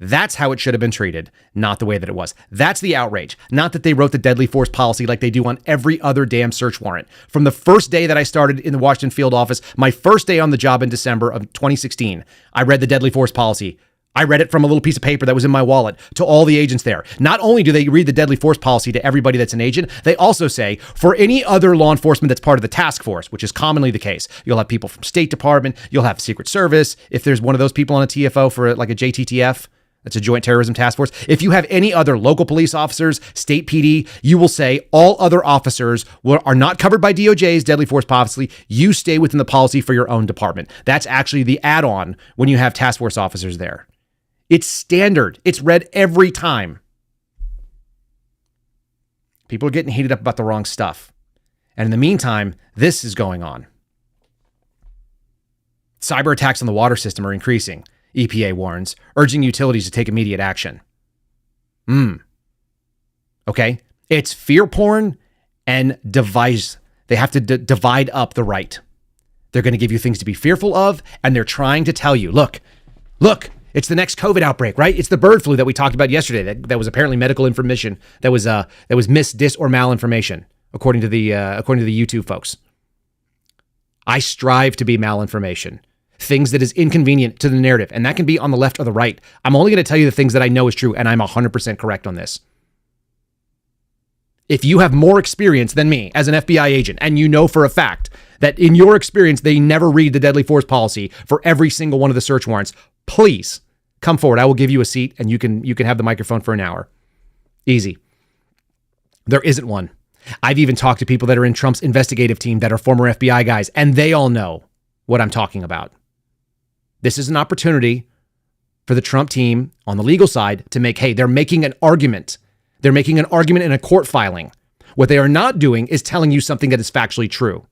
That's how it should have been treated, not the way that it was. That's the outrage. Not that they wrote the deadly force policy like they do on every other damn search warrant. From the first day that I started in the Washington field office, my first day on the job in December of 2016, I read the deadly force policy. I read it from a little piece of paper that was in my wallet to all the agents there. Not only do they read the deadly force policy to everybody that's an agent, they also say for any other law enforcement that's part of the task force, which is commonly the case. You'll have people from State Department, you'll have Secret Service. If there's one of those people on a TFO for like a JTTF, that's a Joint Terrorism Task Force. If you have any other local police officers, state PD, you will say all other officers are not covered by DOJ's deadly force policy. You stay within the policy for your own department. That's actually the add-on when you have task force officers there. It's standard. It's read every time. People are getting heated up about the wrong stuff. And in the meantime, this is going on. Cyber attacks on the water system are increasing. EPA warns, urging utilities to take immediate action. Okay? It's fear porn and devise. They have to divide up the right. They're going to give you things to be fearful of, and they're trying to tell you, look, it's the next COVID outbreak, right? It's the bird flu that we talked about yesterday. That was apparently medical information that was mis, dis, or malinformation, according to the YouTube folks. I strive to be malinformation. Things that is inconvenient to the narrative, and that can be on the left or the right. I'm only going to tell you the things that I know is true, and I'm 100% correct on this. If you have more experience than me as an FBI agent, and you know for a fact that in your experience they never read the deadly force policy for every single one of the search warrants, please come forward. I will give you a seat, and you can have the microphone for an hour. Easy. There isn't one. I've even talked to people that are in Trump's investigative team that are former FBI guys, and they all know what I'm talking about. This is an opportunity for the Trump team on the legal side to make, hey, they're making an argument. They're making an argument in a court filing. What they are not doing is telling you something that is factually true.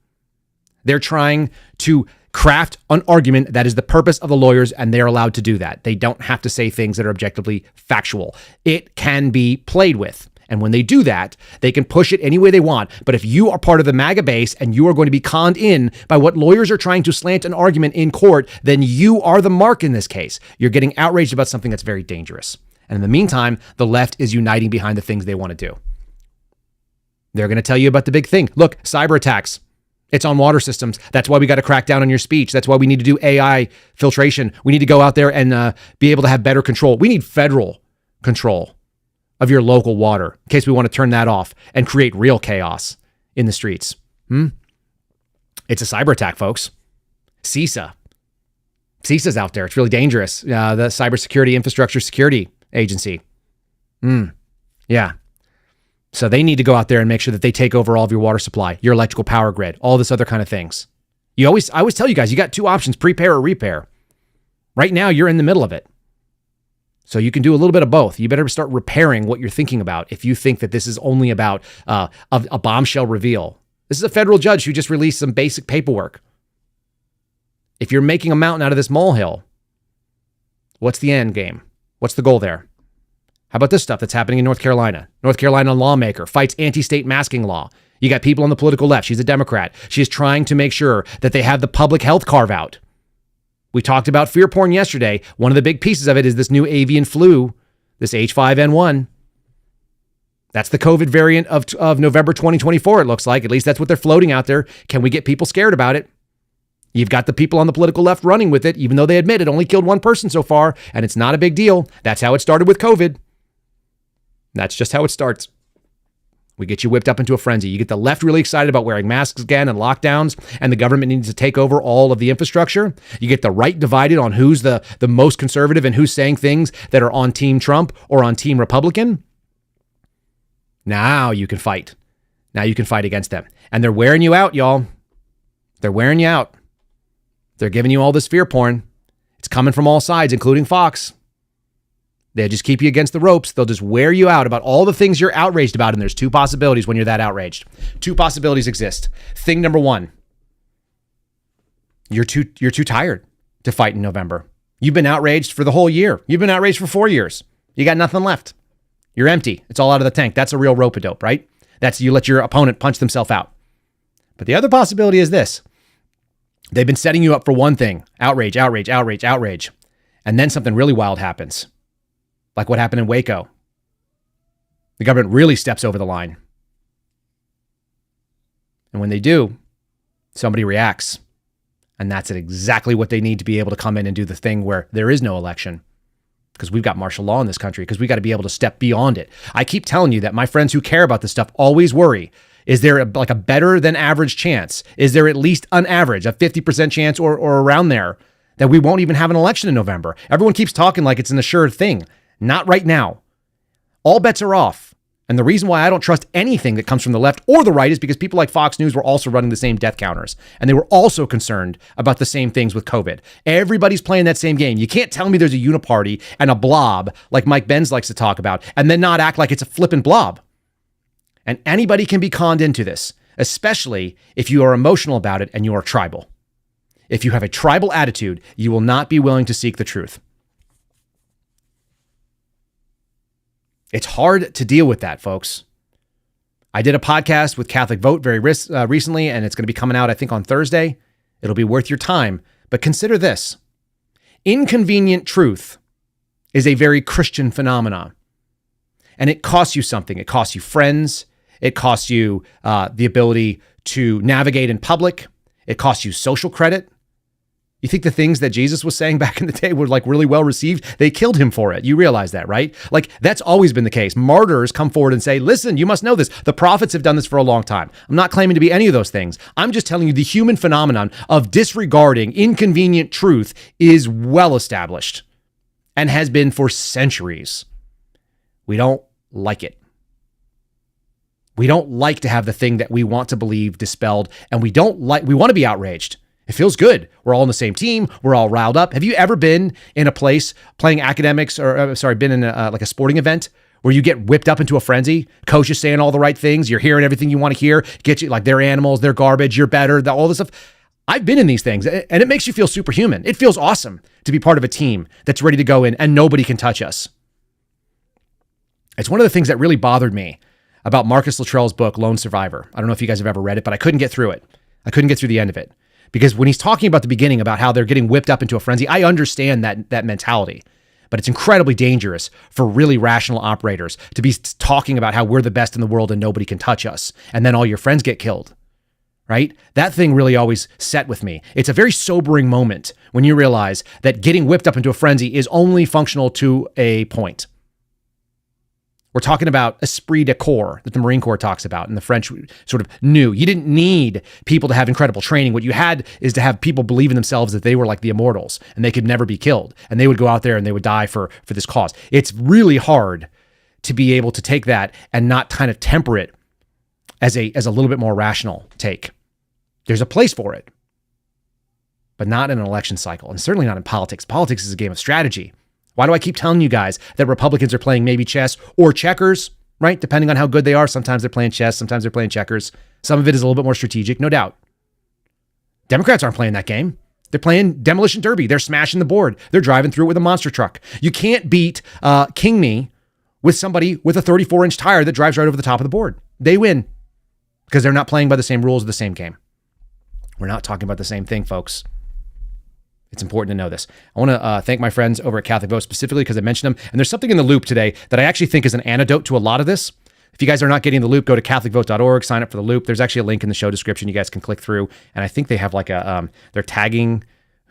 They're trying to craft an argument that is the purpose of the lawyers, and they're allowed to do that. They don't have to say things that are objectively factual. It can be played with. And when they do that, they can push it any way they want. But if you are part of the MAGA base and you are going to be conned in by what lawyers are trying to slant an argument in court, then you are the mark in this case. You're getting outraged about something that's very dangerous. And in the meantime, the left is uniting behind the things they want to do. They're going to tell you about the big thing. Look, cyber attacks. It's on water systems. That's why we got to crack down on your speech. That's why we need to do AI filtration. We need to go out there and be able to have better control. We need federal control of your local water in case we want to turn that off and create real chaos in the streets. It's a cyber attack, folks. CISA's out there. It's really dangerous. The Cybersecurity Infrastructure Security Agency. Yeah. So they need to go out there and make sure that they take over all of your water supply, your electrical power grid, all this other kind of things. I always tell you guys, you got two options, prepare or repair. Right now, you're in the middle of it. So you can do a little bit of both. You better start repairing what you're thinking about if you think that this is only about a bombshell reveal. This is a federal judge who just released some basic paperwork. If you're making a mountain out of this molehill, what's the end game? What's the goal there? How about this stuff that's happening in North Carolina? North Carolina lawmaker fights anti-state masking law. You got people on the political left. She's a Democrat. She is trying to make sure that they have the public health carve out. We talked about fear porn yesterday. One of the big pieces of it is this new avian flu, this H5N1. That's the COVID variant of November 2024, it looks like. At least that's what they're floating out there. Can we get people scared about it? You've got the people on the political left running with it, even though they admit it only killed one person so far, and it's not a big deal. That's how it started with COVID. That's just how it starts. We get you whipped up into a frenzy. You get the left really excited about wearing masks again and lockdowns, and the government needs to take over all of the infrastructure. You get the right divided on who's the most conservative and who's saying things that are on Team Trump or on Team Republican. Now you can fight. Now you can fight against them. And they're wearing you out, y'all. They're wearing you out. They're giving you all this fear porn. It's coming from all sides, including Fox. They just keep you against the ropes. They'll just wear you out about all the things you're outraged about. And there's two possibilities when you're that outraged. Two possibilities exist. Thing number one, you're too tired to fight in November. You've been outraged for the whole year. You've been outraged for 4 years. You got nothing left. You're empty. It's all out of the tank. That's a real rope-a-dope, right? That's you let your opponent punch themselves out. But the other possibility is this. They've been setting you up for one thing. Outrage, outrage, outrage, outrage. And then something really wild happens. Like what happened in Waco. The government really steps over the line. And when they do, somebody reacts. And that's exactly what they need to be able to come in and do the thing where there is no election. Because we've got martial law in this country. Because we got to be able to step beyond it. I keep telling you that my friends who care about this stuff always worry. Is there a better than average chance? Is there at least an average, a 50% chance or around there that we won't even have an election in November? Everyone keeps talking like it's an assured thing. Not right now. All bets are off. And the reason why I don't trust anything that comes from the left or the right is because people like Fox News were also running the same death counters. And they were also concerned about the same things with COVID. Everybody's playing that same game. You can't tell me there's a uniparty and a blob like Mike Benz likes to talk about and then not act like it's a flippin' blob. And anybody can be conned into this, especially if you are emotional about it and you are tribal. If you have a tribal attitude, you will not be willing to seek the truth. It's hard to deal with that, folks. I did a podcast with Catholic Vote very recently, and it's going to be coming out, I think, on Thursday. It'll be worth your time. But consider this. Inconvenient truth is a very Christian phenomenon. And it costs you something. It costs you friends. It costs you the ability to navigate in public. It costs you social credit. You think the things that Jesus was saying back in the day were like really well received? They killed him for it. You realize that, right? Like that's always been the case. Martyrs come forward and say, listen, you must know this. The prophets have done this for a long time. I'm not claiming to be any of those things. I'm just telling you the human phenomenon of disregarding inconvenient truth is well established and has been for centuries. We don't like it. We don't like to have the thing that we want to believe dispelled, and we want to be outraged. It feels good. We're all on the same team. We're all riled up. Have you ever been in a place playing academics been in like a sporting event where you get whipped up into a frenzy? Coach is saying all the right things. You're hearing everything you want to hear. Get you like they're animals, they're garbage, you're better, all this stuff. I've been in these things and it makes you feel superhuman. It feels awesome to be part of a team that's ready to go in and nobody can touch us. It's one of the things that really bothered me about Marcus Luttrell's book, Lone Survivor. I don't know if you guys have ever read it, but I couldn't get through it. I couldn't get through the end of it. Because when he's talking about the beginning, about how they're getting whipped up into a frenzy, I understand that mentality. But it's incredibly dangerous for really rational operators to be talking about how we're the best in the world and nobody can touch us. And then all your friends get killed, right? That thing really always set with me. It's a very sobering moment when you realize that getting whipped up into a frenzy is only functional to a point. We're talking about esprit de corps that the Marine Corps talks about and the French sort of knew. You didn't need people to have incredible training. What you had is to have people believe in themselves that they were like the immortals and they could never be killed. And they would go out there and they would die for this cause. It's really hard to be able to take that and not kind of temper it as a little bit more rational take. There's a place for it, but not in an election cycle, and certainly not in politics. Politics is a game of strategy. Why do I keep telling you guys that Republicans are playing maybe chess or checkers, right? Depending on how good they are. Sometimes they're playing chess, sometimes they're playing checkers. Some of it is a little bit more strategic, no doubt. Democrats aren't playing that game. They're playing demolition derby. They're smashing the board. They're driving through it with a monster truck. You can't beat King Me with somebody with a 34-inch tire that drives right over the top of the board. They win because they're not playing by the same rules of the same game. We're not talking about the same thing, folks. It's important to know this. I want to thank my friends over at Catholic Vote specifically because I mentioned them. And there's something in the loop today that I actually think is an antidote to a lot of this. If you guys are not getting the loop, go to catholicvote.org, sign up for the loop. There's actually a link in the show description you guys can click through. And I think they have like they're tagging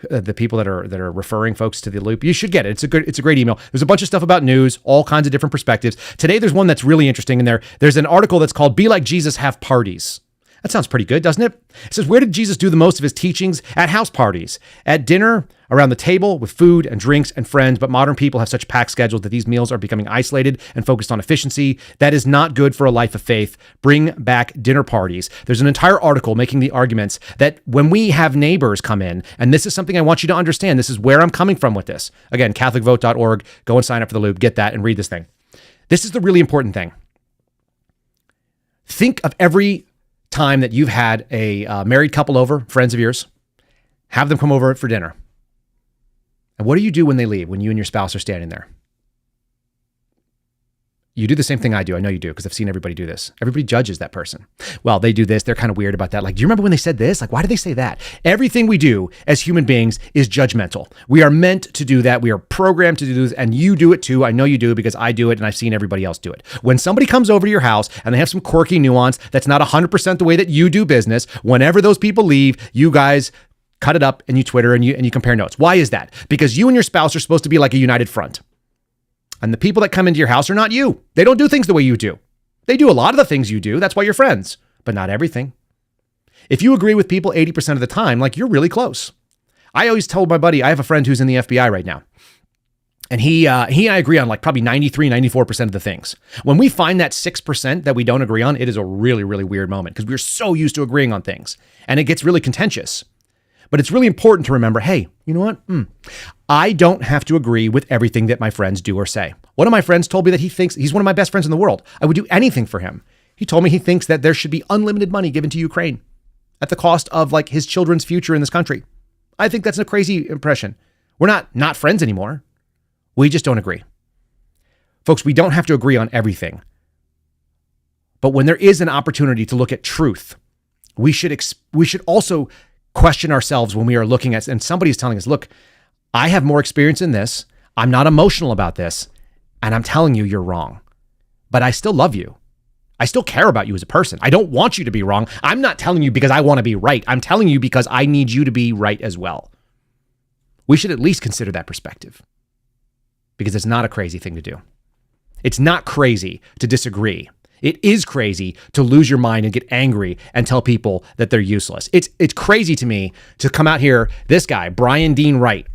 the people that are referring folks to the loop. You should get it. It's a great email. There's a bunch of stuff about news, all kinds of different perspectives. Today, there's one that's really interesting in there. There's an article that's called Be Like Jesus, Have Parties. That sounds pretty good, doesn't it? It says, where did Jesus do the most of his teachings? At house parties, at dinner, around the table with food and drinks and friends. But modern people have such packed schedules that these meals are becoming isolated and focused on efficiency. That is not good for a life of faith. Bring back dinner parties. There's an entire article making the arguments that when we have neighbors come in, and this is something I want you to understand, this is where I'm coming from with this. Again, catholicvote.org, go and sign up for the loop, get that and read this thing. This is the really important thing. Think of every time that you've had a married couple over, friends of yours, have them come over for dinner. And what do you do when they leave, when you and your spouse are standing there? You do the same thing I do. I know you do because I've seen everybody do this. Everybody judges that person. Well, they do this. They're kind of weird about that. Like, do you remember when they said this? Like, why did they say that? Everything we do as human beings is judgmental. We are meant to do that. We are programmed to do this. And you do it too. I know you do because I do it and I've seen everybody else do it. When somebody comes over to your house and they have some quirky nuance that's not 100% the way that you do business, whenever those people leave, you guys cut it up and you Twitter and you compare notes. Why is that? Because you and your spouse are supposed to be like a united front. And the people that come into your house are not you. They don't do things the way you do. They do a lot of the things you do. That's why you're friends, but not everything. If you agree with people 80% of the time, like you're really close. I always told my buddy, I have a friend who's in the FBI right now. And he and I agree on like probably 93, 94% of the things. When we find that 6% that we don't agree on, it is a really, really weird moment because we're so used to agreeing on things and it gets really contentious. But it's really important to remember, hey, you know what? I don't have to agree with everything that my friends do or say. One of my friends told me that he thinks he's one of my best friends in the world. I would do anything for him. He told me he thinks that there should be unlimited money given to Ukraine at the cost of like his children's future in this country. I think that's a crazy impression. We're not friends anymore. We just don't agree. Folks, we don't have to agree on everything. But when there is an opportunity to look at truth, we should also question ourselves when we are looking at, and somebody's telling us, look, I have more experience in this. I'm not emotional about this. And I'm telling you, you're wrong. But I still love you. I still care about you as a person. I don't want you to be wrong. I'm not telling you because I want to be right. I'm telling you because I need you to be right as well. We should at least consider that perspective because it's not a crazy thing to do. It's not crazy to disagree. It is crazy to lose your mind and get angry and tell people that they're useless. It's crazy to me to come out here, this guy, Brian Dean Wright,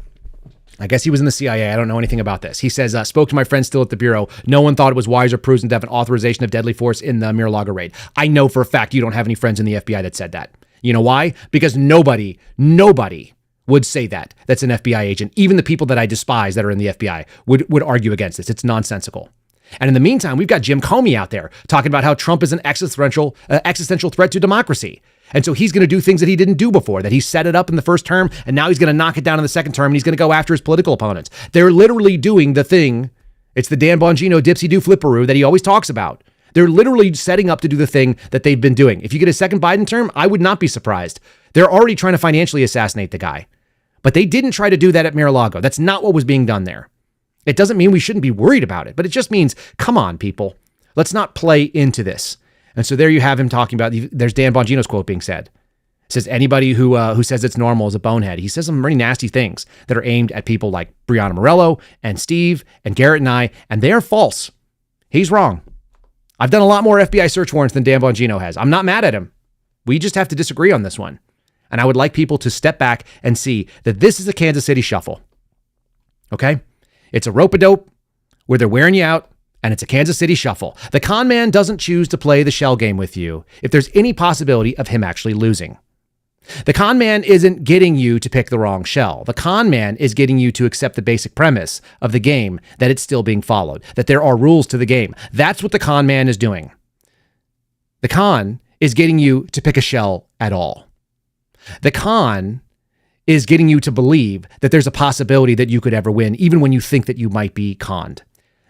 I guess he was in the CIA. I don't know anything about this. He says, spoke to my friend still at the Bureau. No one thought it was wise or prudent to have an authorization of deadly force in the Mar-a-Lago raid. I know for a fact you don't have any friends in the FBI that said that. You know why? Because nobody would say that. That's an FBI agent. Even the people that I despise that are in the FBI would argue against this. It's nonsensical. And in the meantime, we've got Jim Comey out there talking about how Trump is an existential threat to democracy. And so he's going to do things that he didn't do before, that he set it up in the first term, and now he's going to knock it down in the second term, and he's going to go after his political opponents. They're literally doing the thing. It's the Dan Bongino dipsy-do flipperoo that he always talks about. They're literally setting up to do the thing that they've been doing. If you get a second Biden term, I would not be surprised. They're already trying to financially assassinate the guy. But they didn't try to do that at Mar-a-Lago. That's not what was being done there. It doesn't mean we shouldn't be worried about it, but it just means, come on, people. Let's not play into this. And so there you have him talking about, there's Dan Bongino's quote being said. It says anybody who says it's normal is a bonehead. He says some really nasty things that are aimed at people like Breonna Morello and Steve and Garrett and I, and they are false. He's wrong. I've done a lot more FBI search warrants than Dan Bongino has. I'm not mad at him. We just have to disagree on this one. And I would like people to step back and see that this is a Kansas City shuffle. Okay? It's a rope-a-dope where they're wearing you out, and it's a Kansas City shuffle. The con man doesn't choose to play the shell game with you if there's any possibility of him actually losing. The con man isn't getting you to pick the wrong shell. The con man is getting you to accept the basic premise of the game, that it's still being followed, that there are rules to the game. That's what the con man is doing. The con is getting you to pick a shell at all. The con is getting you to believe that there's a possibility that you could ever win, even when you think that you might be conned.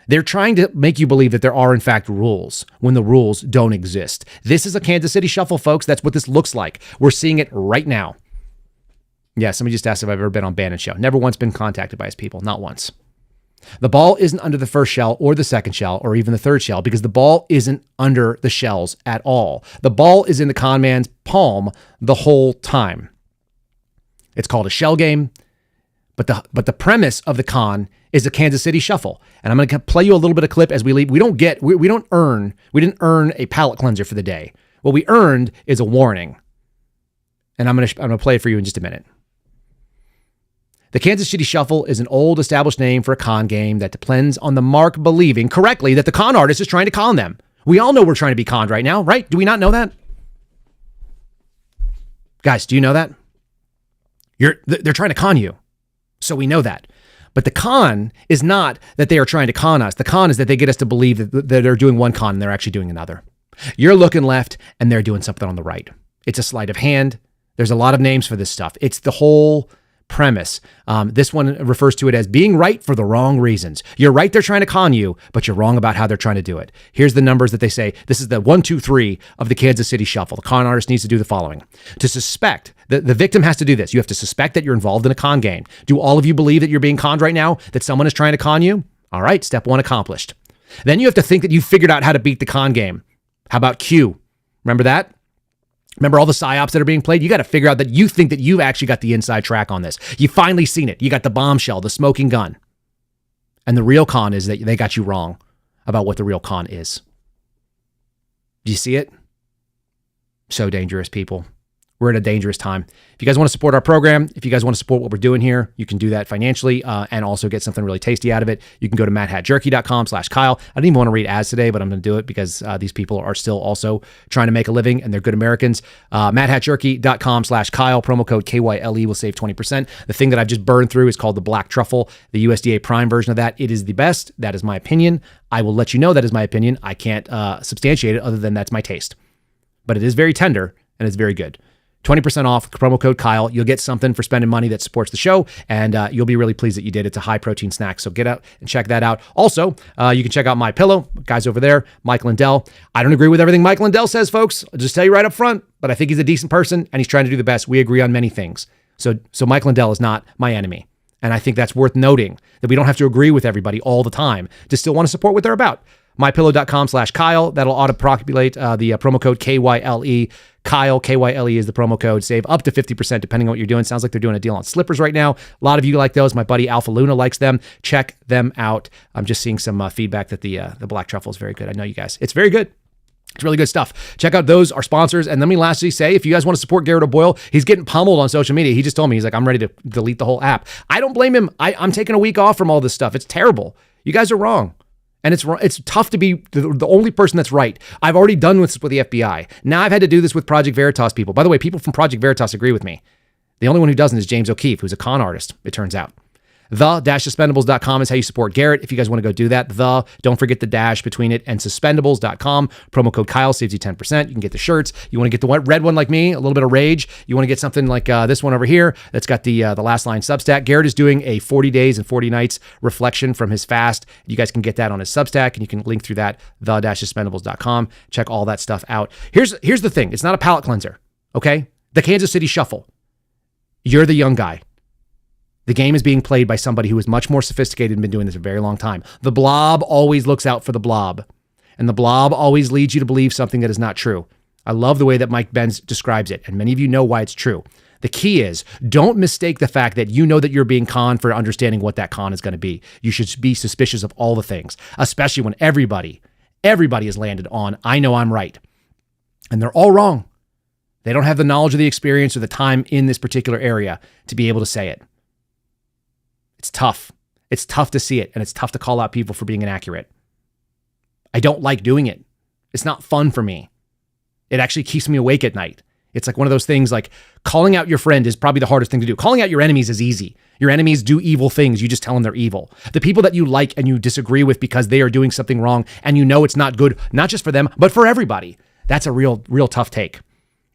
They're trying to make you believe that there are, in fact, rules when the rules don't exist. This is a Kansas City shuffle, folks. That's what this looks like. We're seeing it right now. Yeah, somebody just asked if I've ever been on Bannon's show. Never once been contacted by his people. Not once. The ball isn't under the first shell or the second shell or even the third shell because the ball isn't under the shells at all. The ball is in the con man's palm the whole time. It's called a shell game, but the premise of the con is a Kansas City shuffle. And I'm going to play you a little bit of clip as we leave. We didn't earn a palate cleanser for the day. What we earned is a warning. And I'm going to play it for you in just a minute. The Kansas City Shuffle is an old established name for a con game that depends on the mark believing correctly that the con artist is trying to con them. We all know we're trying to be conned right now, right? Do we not know that? Guys, do you know that? They're trying to con you. So we know that. But the con is not that they are trying to con us. The con is that they get us to believe that they're doing one con and they're actually doing another. You're looking left and they're doing something on the right. It's a sleight of hand. There's a lot of names for this stuff. It's the whole premise. This one refers to it as being right for the wrong reasons. You're right, they're trying to con you, but you're wrong about how they're trying to do it. Here's the numbers that they say. This is the 1, 2, 3 of the Kansas City Shuffle. The con artist needs to do the following. To suspect, the victim has to do this. You have to suspect that you're involved in a con game. Do all of you believe that you're being conned right now? That someone is trying to con you? All right, step 1 accomplished. Then you have to think that you figured out how to beat the con game. How about Q? Remember that? Remember all the psyops that are being played? You got to figure out that you think that you've actually got the inside track on this. You finally seen it. You got the bombshell, the smoking gun. And the real con is that they got you wrong about what the real con is. Do you see it? So dangerous, people. We're at a dangerous time. If you guys want to support our program, if you guys want to support what we're doing here, you can do that financially and also get something really tasty out of it. You can go to madhatjerky.com/Kyle. I didn't even want to read ads today, but I'm going to do it because these people are still also trying to make a living and they're good Americans. Madhatjerky.com/Kyle. Promo code KYLE will save 20%. The thing that I've just burned through is called the Black Truffle, the USDA Prime version of that. It is the best. That is my opinion. I will let you know that is my opinion. I can't substantiate it other than that's my taste. But it is very tender and it's very good. 20% off, promo code Kyle. You'll get something for spending money that supports the show, and you'll be really pleased that you did. It's a high-protein snack, so get out and check that out. Also, you can check out My Pillow, guys over there, Mike Lindell. I don't agree with everything Mike Lindell says, folks. I'll just tell you right up front, but I think he's a decent person, and he's trying to do the best. We agree on many things. So Mike Lindell is not my enemy, and I think that's worth noting, that we don't have to agree with everybody all the time to still want to support what they're about. MyPillow.com/Kyle. That'll auto-populate the promo code KYLE. Kyle, KYLE is the promo code. Save up to 50% depending on what you're doing. Sounds like they're doing a deal on slippers right now. A lot of you like those. My buddy Alpha Luna likes them. Check them out. I'm just seeing some feedback that the Black Truffle is very good. I know you guys. It's very good. It's really good stuff. Check out those, our sponsors. And let me lastly say, if you guys want to support Garrett O'Boyle, he's getting pummeled on social media. He just told me, he's like, I'm ready to delete the whole app. I don't blame him. I'm taking a week off from all this stuff. It's terrible. You guys are wrong. And it's tough to be the only person that's right. I've already done this with the FBI. Now I've had to do this with Project Veritas people. By the way, people from Project Veritas agree with me. The only one who doesn't is James O'Keefe, who's a con artist, it turns out. The-suspendables.com is how you support Garrett. If you guys want to go do that, don't forget the dash between it and suspendables.com. Promo code Kyle saves you 10%. You can get the shirts. You want to get the red one like me, a little bit of rage. You want to get something like this one over here that's got the last line Substack. Garrett is doing a 40 days and 40 nights reflection from his fast. You guys can get that on his Substack, and you can link through that, the-suspendables.com. Check all that stuff out. Here's the thing. It's not a palate cleanser, okay? The Kansas City Shuffle. You're the young guy. The game is being played by somebody who is much more sophisticated and been doing this a very long time. The blob always looks out for the blob, and the blob always leads you to believe something that is not true. I love the way that Mike Benz describes it, and many of you know why it's true. The key is, don't mistake the fact that you know that you're being conned for understanding what that con is going to be. You should be suspicious of all the things, especially when everybody has landed on, I know I'm right. And they're all wrong. They don't have the knowledge or the experience or the time in this particular area to be able to say it. It's tough. It's tough to see it, and it's tough to call out people for being inaccurate. I don't like doing it. It's not fun for me. It actually keeps me awake at night. It's like one of those things, like calling out your friend is probably the hardest thing to do. Calling out your enemies is easy. Your enemies do evil things. You just tell them they're evil. The people that you like and you disagree with because they are doing something wrong and you know it's not good, not just for them, but for everybody. That's a real tough take.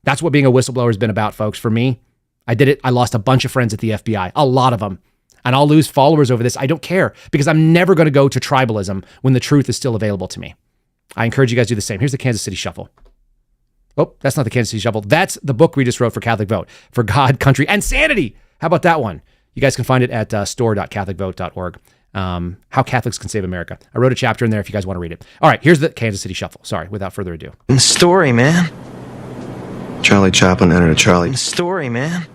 That's what being a whistleblower has been about, folks. For me, I did it. I lost a bunch of friends at the FBI, a lot of them. And I'll lose followers over this. I don't care, because I'm never going to go to tribalism when the truth is still available to me. I encourage you guys to do the same. Here's the Kansas City Shuffle. Oh, that's not the Kansas City Shuffle. That's the book we just wrote for Catholic Vote, for God, country, and sanity. How about that one? You guys can find it at store.catholicvote.org. How Catholics Can Save America. I wrote a chapter in there if you guys want to read it. All right, here's the Kansas City Shuffle. Sorry, without further ado. Story, man. Charlie Chaplin entered a Charlie Story, man.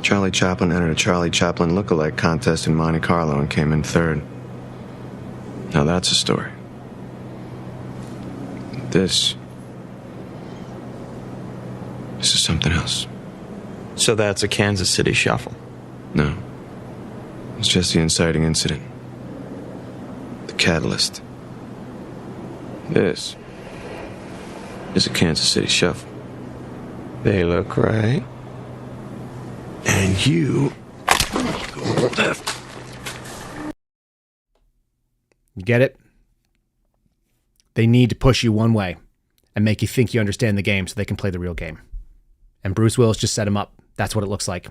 Charlie Chaplin entered a Charlie Chaplin lookalike contest in Monte Carlo and came in third. Now that's a story. This is something else. So that's a Kansas City Shuffle? No. It's just the inciting incident. The catalyst. This is a Kansas City Shuffle. They look right. And you go left. You get it? They need to push you one way and make you think you understand the game so they can play the real game. And Bruce Willis just set him up. That's what it looks like.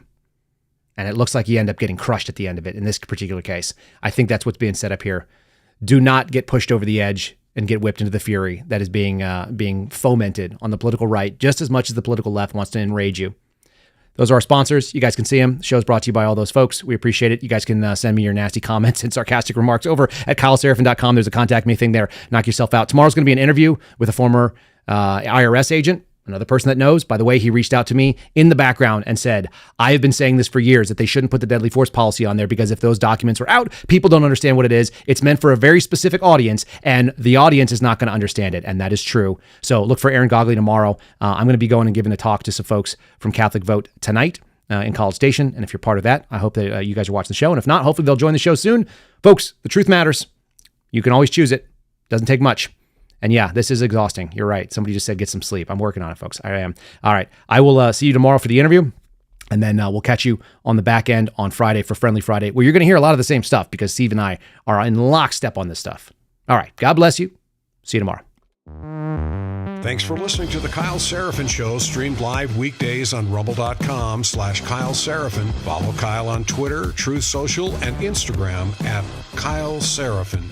And it looks like you end up getting crushed at the end of it in this particular case. I think that's what's being set up here. Do not get pushed over the edge and get whipped into the fury that is being fomented on the political right just as much as the political left wants to enrage you. Those are our sponsors. You guys can see them. The show is brought to you by all those folks. We appreciate it. You guys can send me your nasty comments and sarcastic remarks over at kyleseraphin.com. There's a contact me thing there. Knock yourself out. Tomorrow's going to be an interview with a former IRS agent, another person that knows. By the way, he reached out to me in the background and said, I have been saying this for years, that they shouldn't put the deadly force policy on there because if those documents are out, people don't understand what it is. It's meant for a very specific audience, and the audience is not going to understand it. And that is true. So look for Aaron Gogley tomorrow. I'm going to be going and giving a talk to some folks from Catholic Vote tonight in College Station. And if you're part of that, I hope that you guys are watching the show. And if not, hopefully they'll join the show soon. Folks, the truth matters. You can always choose it. Doesn't take much. And yeah, this is exhausting. You're right. Somebody just said get some sleep. I'm working on it, folks. I am. All right. I will see you tomorrow for the interview. And then we'll catch you on the back end on Friday for Friendly Friday, where you're going to hear a lot of the same stuff because Steve and I are in lockstep on this stuff. All right. God bless you. See you tomorrow. Thanks for listening to The Kyle Seraphin Show, streamed live weekdays on rumble.com/Kyle Seraphin. Follow Kyle on Twitter, Truth Social, and Instagram at Kyle Seraphin.